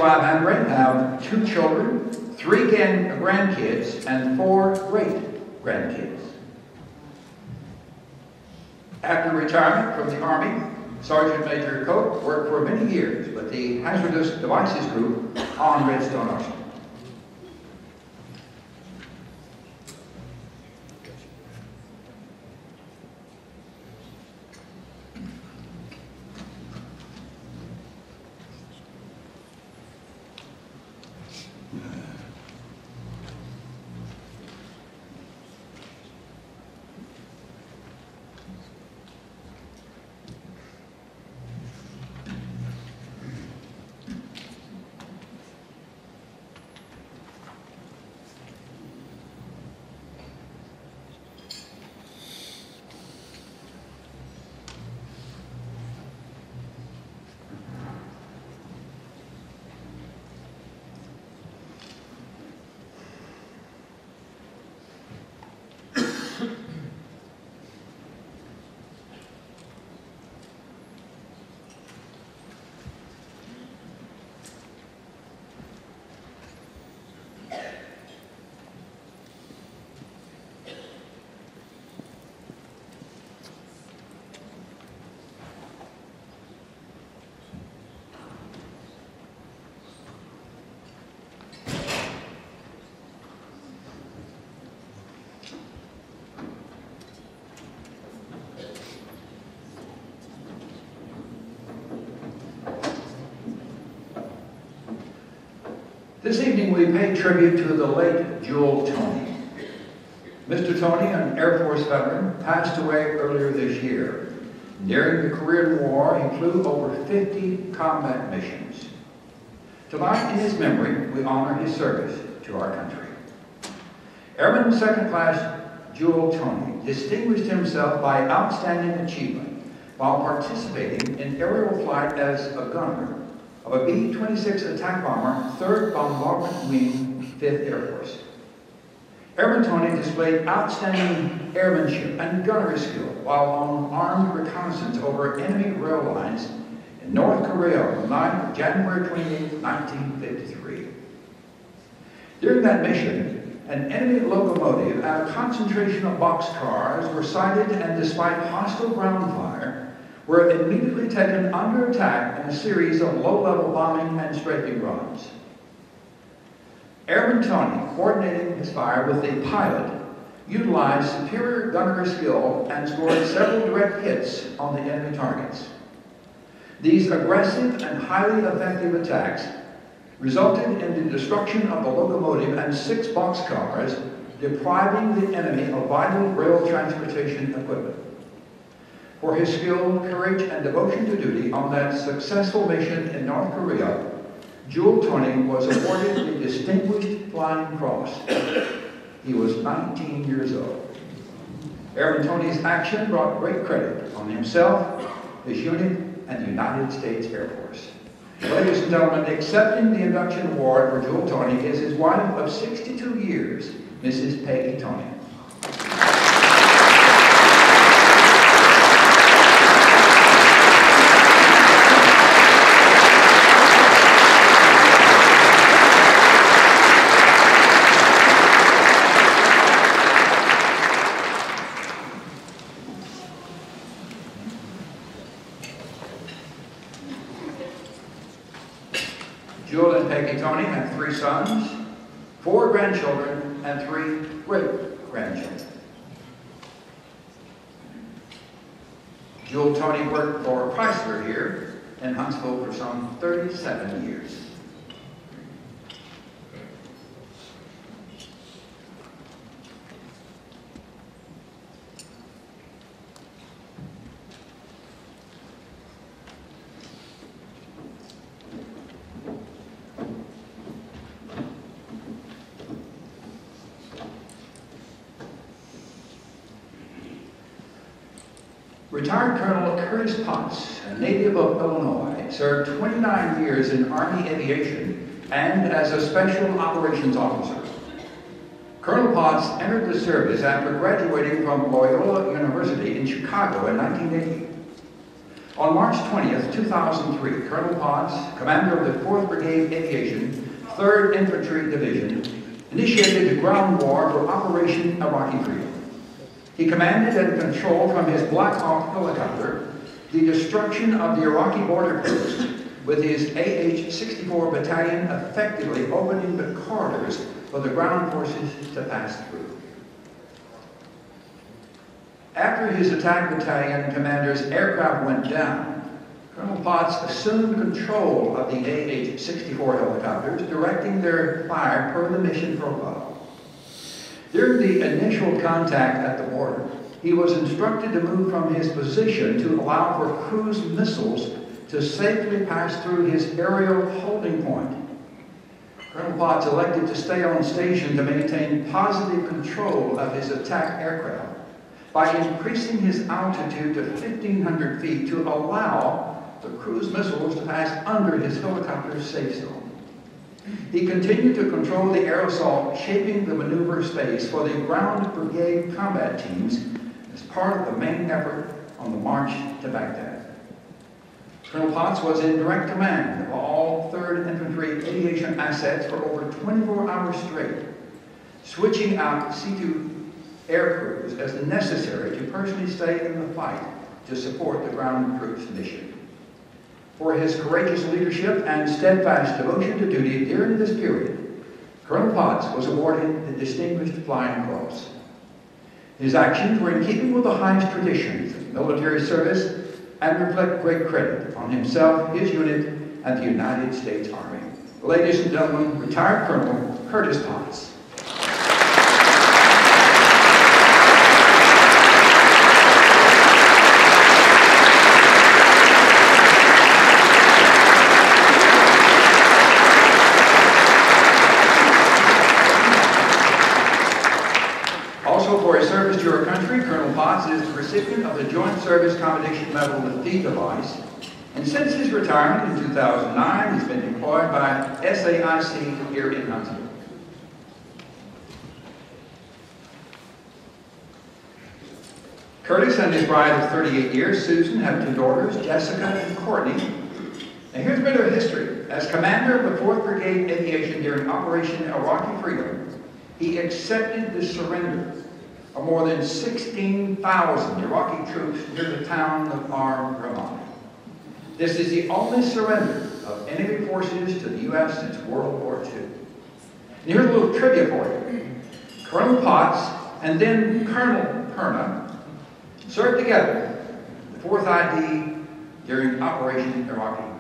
wife Anne have 2 children, 3 grandkids, and 4 great-grandkids. After retirement from the Army, Sergeant Major Cope worked for many years with the Hazardous Devices Group on Redstone Arsenal. This evening we pay tribute to the late Jewel Tony. Mr. Tony, an Air Force veteran, passed away earlier this year. During the Korean War, he flew over 50 combat missions. Tonight, in his memory, we honor his service to our country. Airman Second Class Jewel Tony distinguished himself by outstanding achievement while participating in aerial flight as a gunner of a B-26 attack bomber, 3rd Bombardment Wing, 5th Air Force. Airman Tony displayed outstanding airmanship and gunnery skill while on armed reconnaissance over enemy rail lines in North Korea on January 28, 1953. During that mission, an enemy locomotive and a concentration of boxcars were sighted, and despite hostile ground fire, were immediately taken under attack in a series of low-level bombing and strafing runs. Airman Tony, coordinating his fire with the pilot, utilized superior gunnery skill and scored several direct hits on the enemy targets. These aggressive and highly effective attacks resulted in the destruction of the locomotive and 6 boxcars, depriving the enemy of vital rail transportation equipment. For his skill, courage, and devotion to duty on that successful mission in North Korea, Jewel Tony was awarded the Distinguished Flying Cross. He was 19 years old. Airman Tony's action brought great credit on himself, his unit, and the United States Air Force. Ladies and gentlemen, accepting the induction award for Jewel Tony is his wife of 62 years, Mrs. Peggy Tony. Jewel and Peggy Tony had 3 sons, 4 grandchildren, and 3 great-grandchildren. Jewel Tony worked for Chrysler here in Huntsville for some 37 years. Retired Colonel Curtis Potts, a native of Illinois, served 29 years in Army aviation and as a Special Operations Officer. Colonel Potts entered the service after graduating from Loyola University in Chicago in 1980. On March 20th, 2003, Colonel Potts, commander of the 4th Brigade Aviation, 3rd Infantry Division, initiated the ground war for Operation Iraqi Freedom. He commanded and controlled from his Black Hawk helicopter the destruction of the Iraqi border post, with his AH-64 battalion effectively opening the corridors for the ground forces to pass through. After his attack battalion commander's aircraft went down, Colonel Potts assumed control of the AH-64 helicopters, directing their fire per the mission profile. During the initial contact at the border, he was instructed to move from his position to allow for cruise missiles to safely pass through his aerial holding point. Colonel Potts elected to stay on station to maintain positive control of his attack aircraft by increasing his altitude to 1,500 feet to allow the cruise missiles to pass under his helicopter's safe zone. He continued to control the air assault, shaping the maneuver space for the ground brigade combat teams as part of the main effort on the march to Baghdad. Colonel Potts was in direct command of all 3rd Infantry aviation assets for over 24 hours straight, switching out C-2 air crews as necessary to personally stay in the fight to support the ground troops mission. For his courageous leadership and steadfast devotion to duty during this period, Colonel Potts was awarded the Distinguished Flying Cross. His actions were in keeping with the highest traditions of military service and reflect great credit on himself, his unit, and the United States Army. Ladies and gentlemen, retired Colonel Curtis Potts. For his service to our country, Colonel Potts is the recipient of the Joint Service Commendation Medal with D device, and since his retirement in 2009, he's been employed by SAIC here in Huntsville. Curtis and his bride of 38 years, Susan, have 2 daughters, Jessica and Courtney. And here's a bit of history. As commander of the 4th Brigade Aviation during Operation Iraqi Freedom, he accepted the surrender of more than 16,000 Iraqi troops near the town of Braun. This is the only surrender of enemy forces to the U.S. since World War II. And here's a little trivia for you. Colonel Potts and then Colonel Perna served together the 4th ID during Operation Iraqi Freedom.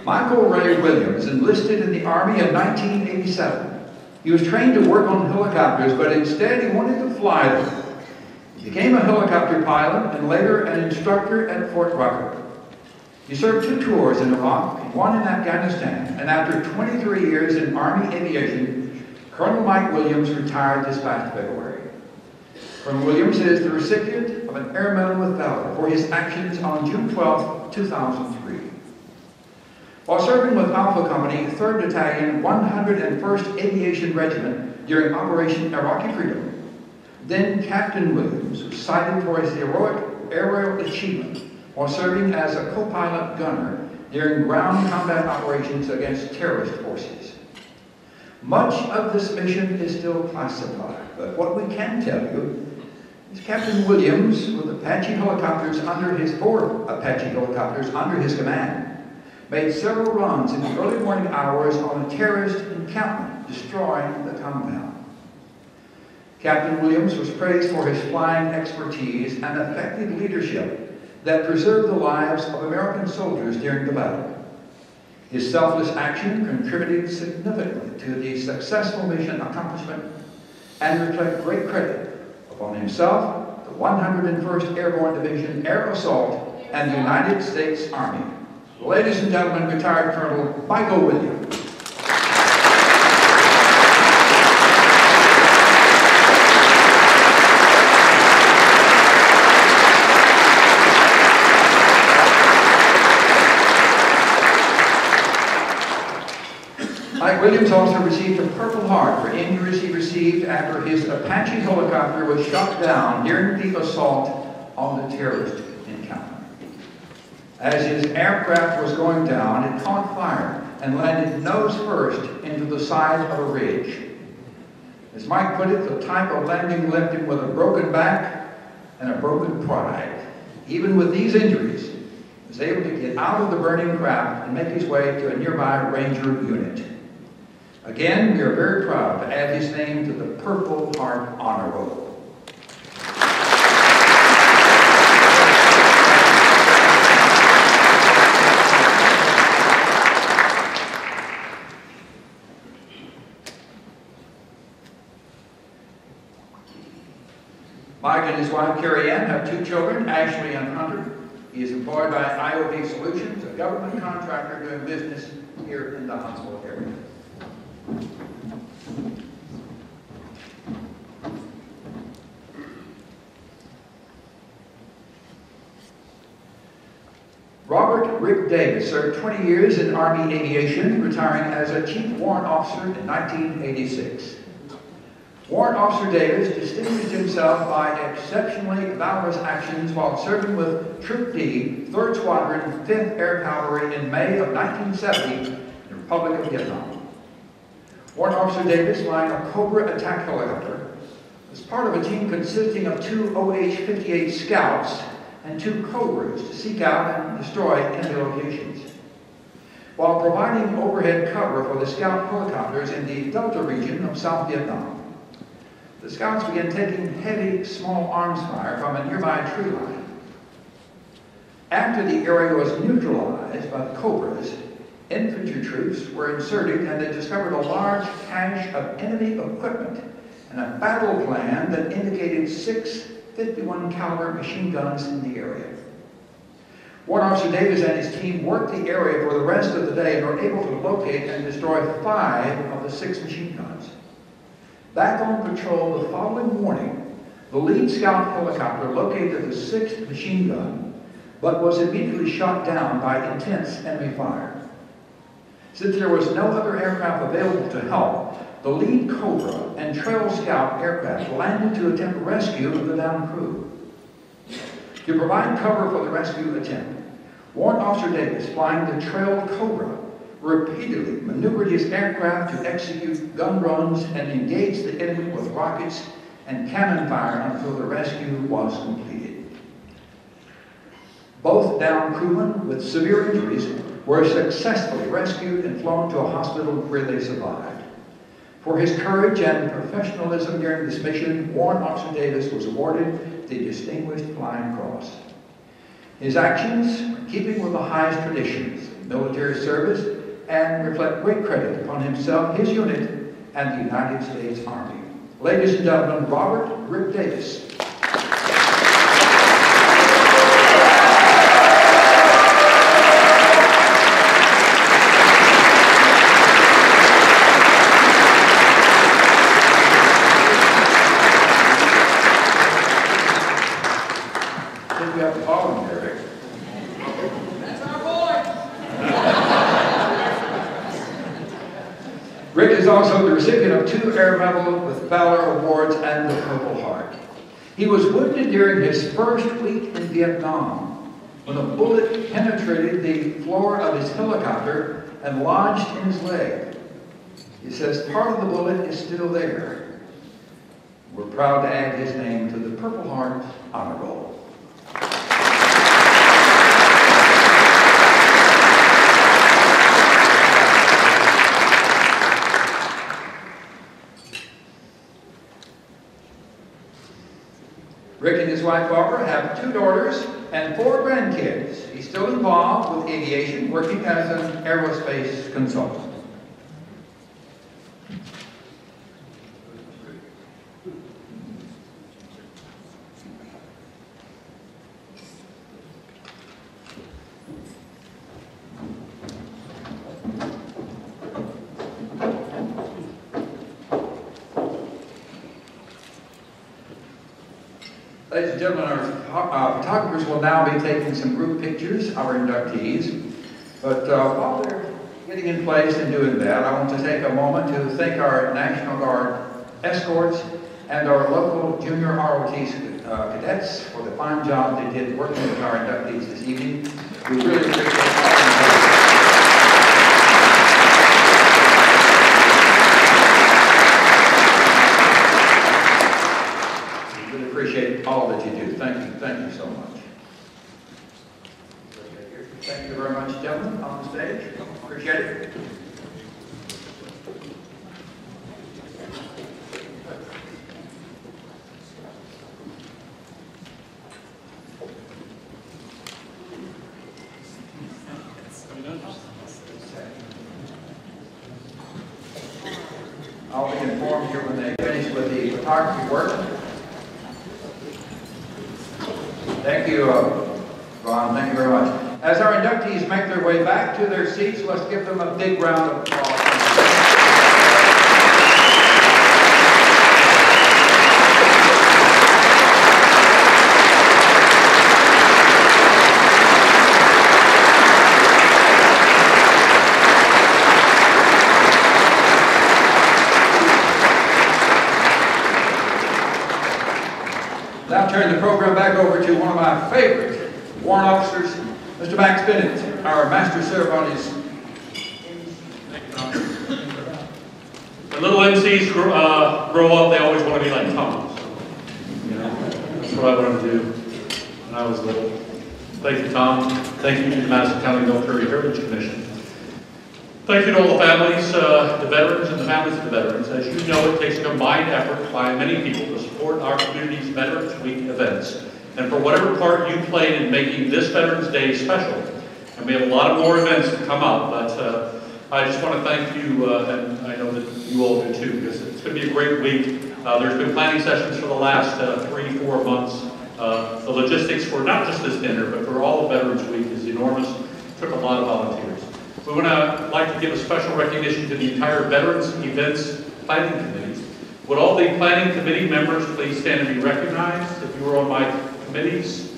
Michael Ray Williams enlisted in the Army in 1987. He was trained to work on helicopters, but instead he wanted to fly them. He became a helicopter pilot and later an instructor at Fort Rucker. He served 2 tours in Iraq and 1 in Afghanistan, and after 23 years in Army aviation, Colonel Mike Williams retired this past February. Colonel Williams is the recipient of an Air Medal with Valor for his actions on June 12, 2003. While serving with Alpha Company, 3rd Battalion, 101st Aviation Regiment during Operation Iraqi Freedom, then Captain Williams was cited for his heroic aerial achievement while serving as a co-pilot gunner during ground combat operations against terrorist forces. Much of this mission is still classified, but what we can tell you is Captain Williams, with Apache helicopters under his, 4 Apache helicopters under his command, made several runs in the early morning hours on a terrorist encampment, destroying the compound. Captain Williams was praised for his flying expertise and effective leadership that preserved the lives of American soldiers during the battle. His selfless action contributed significantly to the successful mission accomplishment and reflect great credit upon himself, the 101st Airborne Division Air Assault, and the United States Army. Ladies and gentlemen, retired Colonel Michael Williams. Williams also received a Purple Heart for injuries he received after his Apache helicopter was shot down during the assault on the terrorist encounter. As his aircraft was going down, it caught fire and landed nose first into the side of a ridge. As Mike put it, the type of landing left him with a broken back and a broken pride. Even with these injuries, he was able to get out of the burning craft and make his way to a nearby Ranger unit. Again, we are very proud to add his name to the Purple Heart Honor Roll. Mike and his wife, Carrie Ann, have 2 children, Ashley and Hunter. He is employed by IOP Solutions, a government contractor doing business here in the Huntsville area. Robert Rick Davis served 20 years in Army aviation, retiring as a Chief Warrant Officer in 1986. Warrant Officer Davis distinguished himself by exceptionally valorous actions while serving with Troop D, 3rd Squadron, 5th Air Cavalry in May of 1970 in the Republic of Vietnam. Warrant Officer Davis, flying a Cobra attack helicopter, was part of a team consisting of 2 OH-58 Scouts and 2 Cobras to seek out and destroy enemy locations. While providing overhead cover for the Scout helicopters in the Delta region of South Vietnam, the Scouts began taking heavy small arms fire from a nearby tree line. After the area was neutralized by the Cobras, infantry troops were inserted and they discovered a large cache of enemy equipment and a battle plan that indicated 6 .51 caliber machine guns in the area. Warrant Officer Davis and his team worked the area for the rest of the day and were able to locate and destroy 5 of the 6 machine guns. Back on patrol the following morning, the lead Scout helicopter located the 6th machine gun, but was immediately shot down by intense enemy fire. Since there was no other aircraft available to help, the lead Cobra and Trail Scout aircraft landed to attempt rescue of the downed crew. To provide cover for the rescue attempt, Warrant Officer Davis, flying the Trail Cobra, repeatedly maneuvered his aircraft to execute gun runs and engage the enemy with rockets and cannon fire until the rescue was completed. Both downed crewmen with severe injuries were successfully rescued and flown to a hospital where they survived. For his courage and professionalism during this mission, Warrant Officer Davis was awarded the Distinguished Flying Cross. His actions are in keeping with the highest traditions of military service and reflect great credit upon himself, his unit, and the United States Army. Ladies and gentlemen, Robert Rick Davis. We have the following there, Rick. That's our boy. Rick is also the recipient of 2 Air Medal with Valor Awards and the Purple Heart. He was wounded during his first week in Vietnam when a bullet penetrated the floor of his helicopter and lodged in his leg. He says part of the bullet is still there. We're proud to add his name to the Purple Heart Honor Roll. Rick and his wife Barbara have 2 daughters and 4 grandkids. He's still involved with aviation, working as an aerospace consultant. Ladies and gentlemen, our photographers will now be taking some group pictures of our inductees. But while they're getting Getting in place and doing that, I want to take a moment to thank our National Guard escorts and our local junior ROTC cadets for the fine job they did working with our inductees this evening. We really appreciate all that you do. Thank you so much. Thank you very much, gentlemen, on the stage. Appreciate it. I'll be informed here when they finish with the photography work. Thank you, Braun. Thank you very much. As our inductees make their way back to their seats, let's give them a big round of applause. Now turn the program back over to one of my favorite warrant officers, Mr. Max Bennett, our Master of Ceremonies. When little MCs grow up, they always want to be like Tom. So, you know, that's what I wanted to do when I was little. Thank you, Tom. Thank you to the Madison County Military Heritage Commission. Thank you to all the families, the veterans, and the families of the veterans. As you know, it takes a combined effort by many people to support our community's Veterans Week events, and for whatever part you played in making this Veterans Day special. And we have a lot of more events to come up, but I just want to thank you, and I know that you all do too, because it's going to be a great week. There's been planning sessions for the last 3-4 months. The logistics for not just this dinner, but for all of Veterans Week is enormous. It took a lot of volunteers. We would like to give a special recognition to the entire Veterans Events Planning Committees. Would all the Planning Committee members please stand and be recognized if you were on my committees?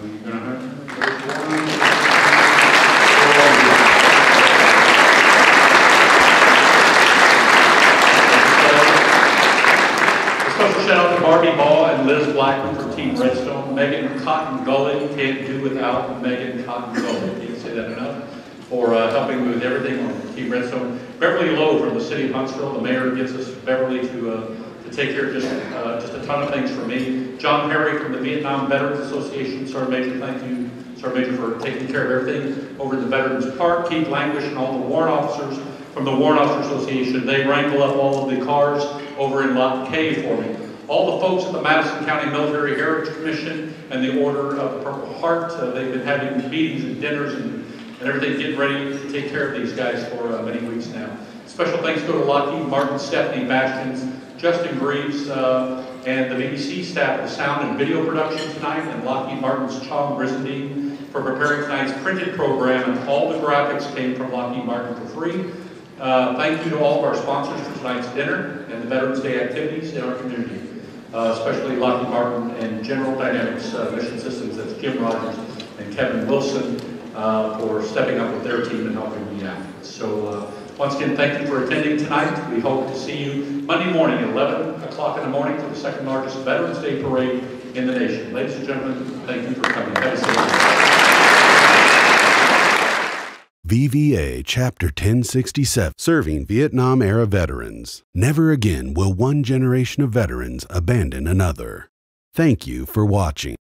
You're going to have a special shout out to Barbie Ball and Liz Blackman from Team Redstone. Megan Cotton Gully, can't do without Megan Cotton Gully. Can't say that enough. For helping with everything on Team Redstone. Beverly Lowe from the city of Huntsville, the mayor gets us Beverly to take care of just a ton of things for me. John Perry from the Vietnam Veterans Association, Sergeant Major, thank you, Sergeant Major, for taking care of everything over at the Veterans Park. Keith Languish and all the warrant officers from the Warrant Officer Association, they wrangle up all of the cars over in Lot K for me. All the folks at the Madison County Military Heritage Commission and the Order of the Purple Heart, they've been having meetings and dinners and everything, getting ready to take care of these guys for many weeks now. Special thanks go to Lockheed Martin, Stephanie Bastians, Justin Greaves, and the BBC staff of sound and video production tonight, and Lockheed Martin's Chong Brisendine for preparing tonight's printed program, and all the graphics came from Lockheed Martin for free. Thank you to all of our sponsors for tonight's dinner and the Veterans Day activities in our community, especially Lockheed Martin and General Dynamics Mission Systems, that's Jim Rogers and Kevin Wilson, for stepping up with their team and helping me out. So once again, thank you for attending tonight. We hope to see you Monday morning at 11 o'clock in the morning for the second largest Veterans Day parade in the nation. Ladies and gentlemen, thank you for coming. Have a safe day. VVA Chapter 1067, Serving Vietnam-Era Veterans. Never again will one generation of veterans abandon another. Thank you for watching.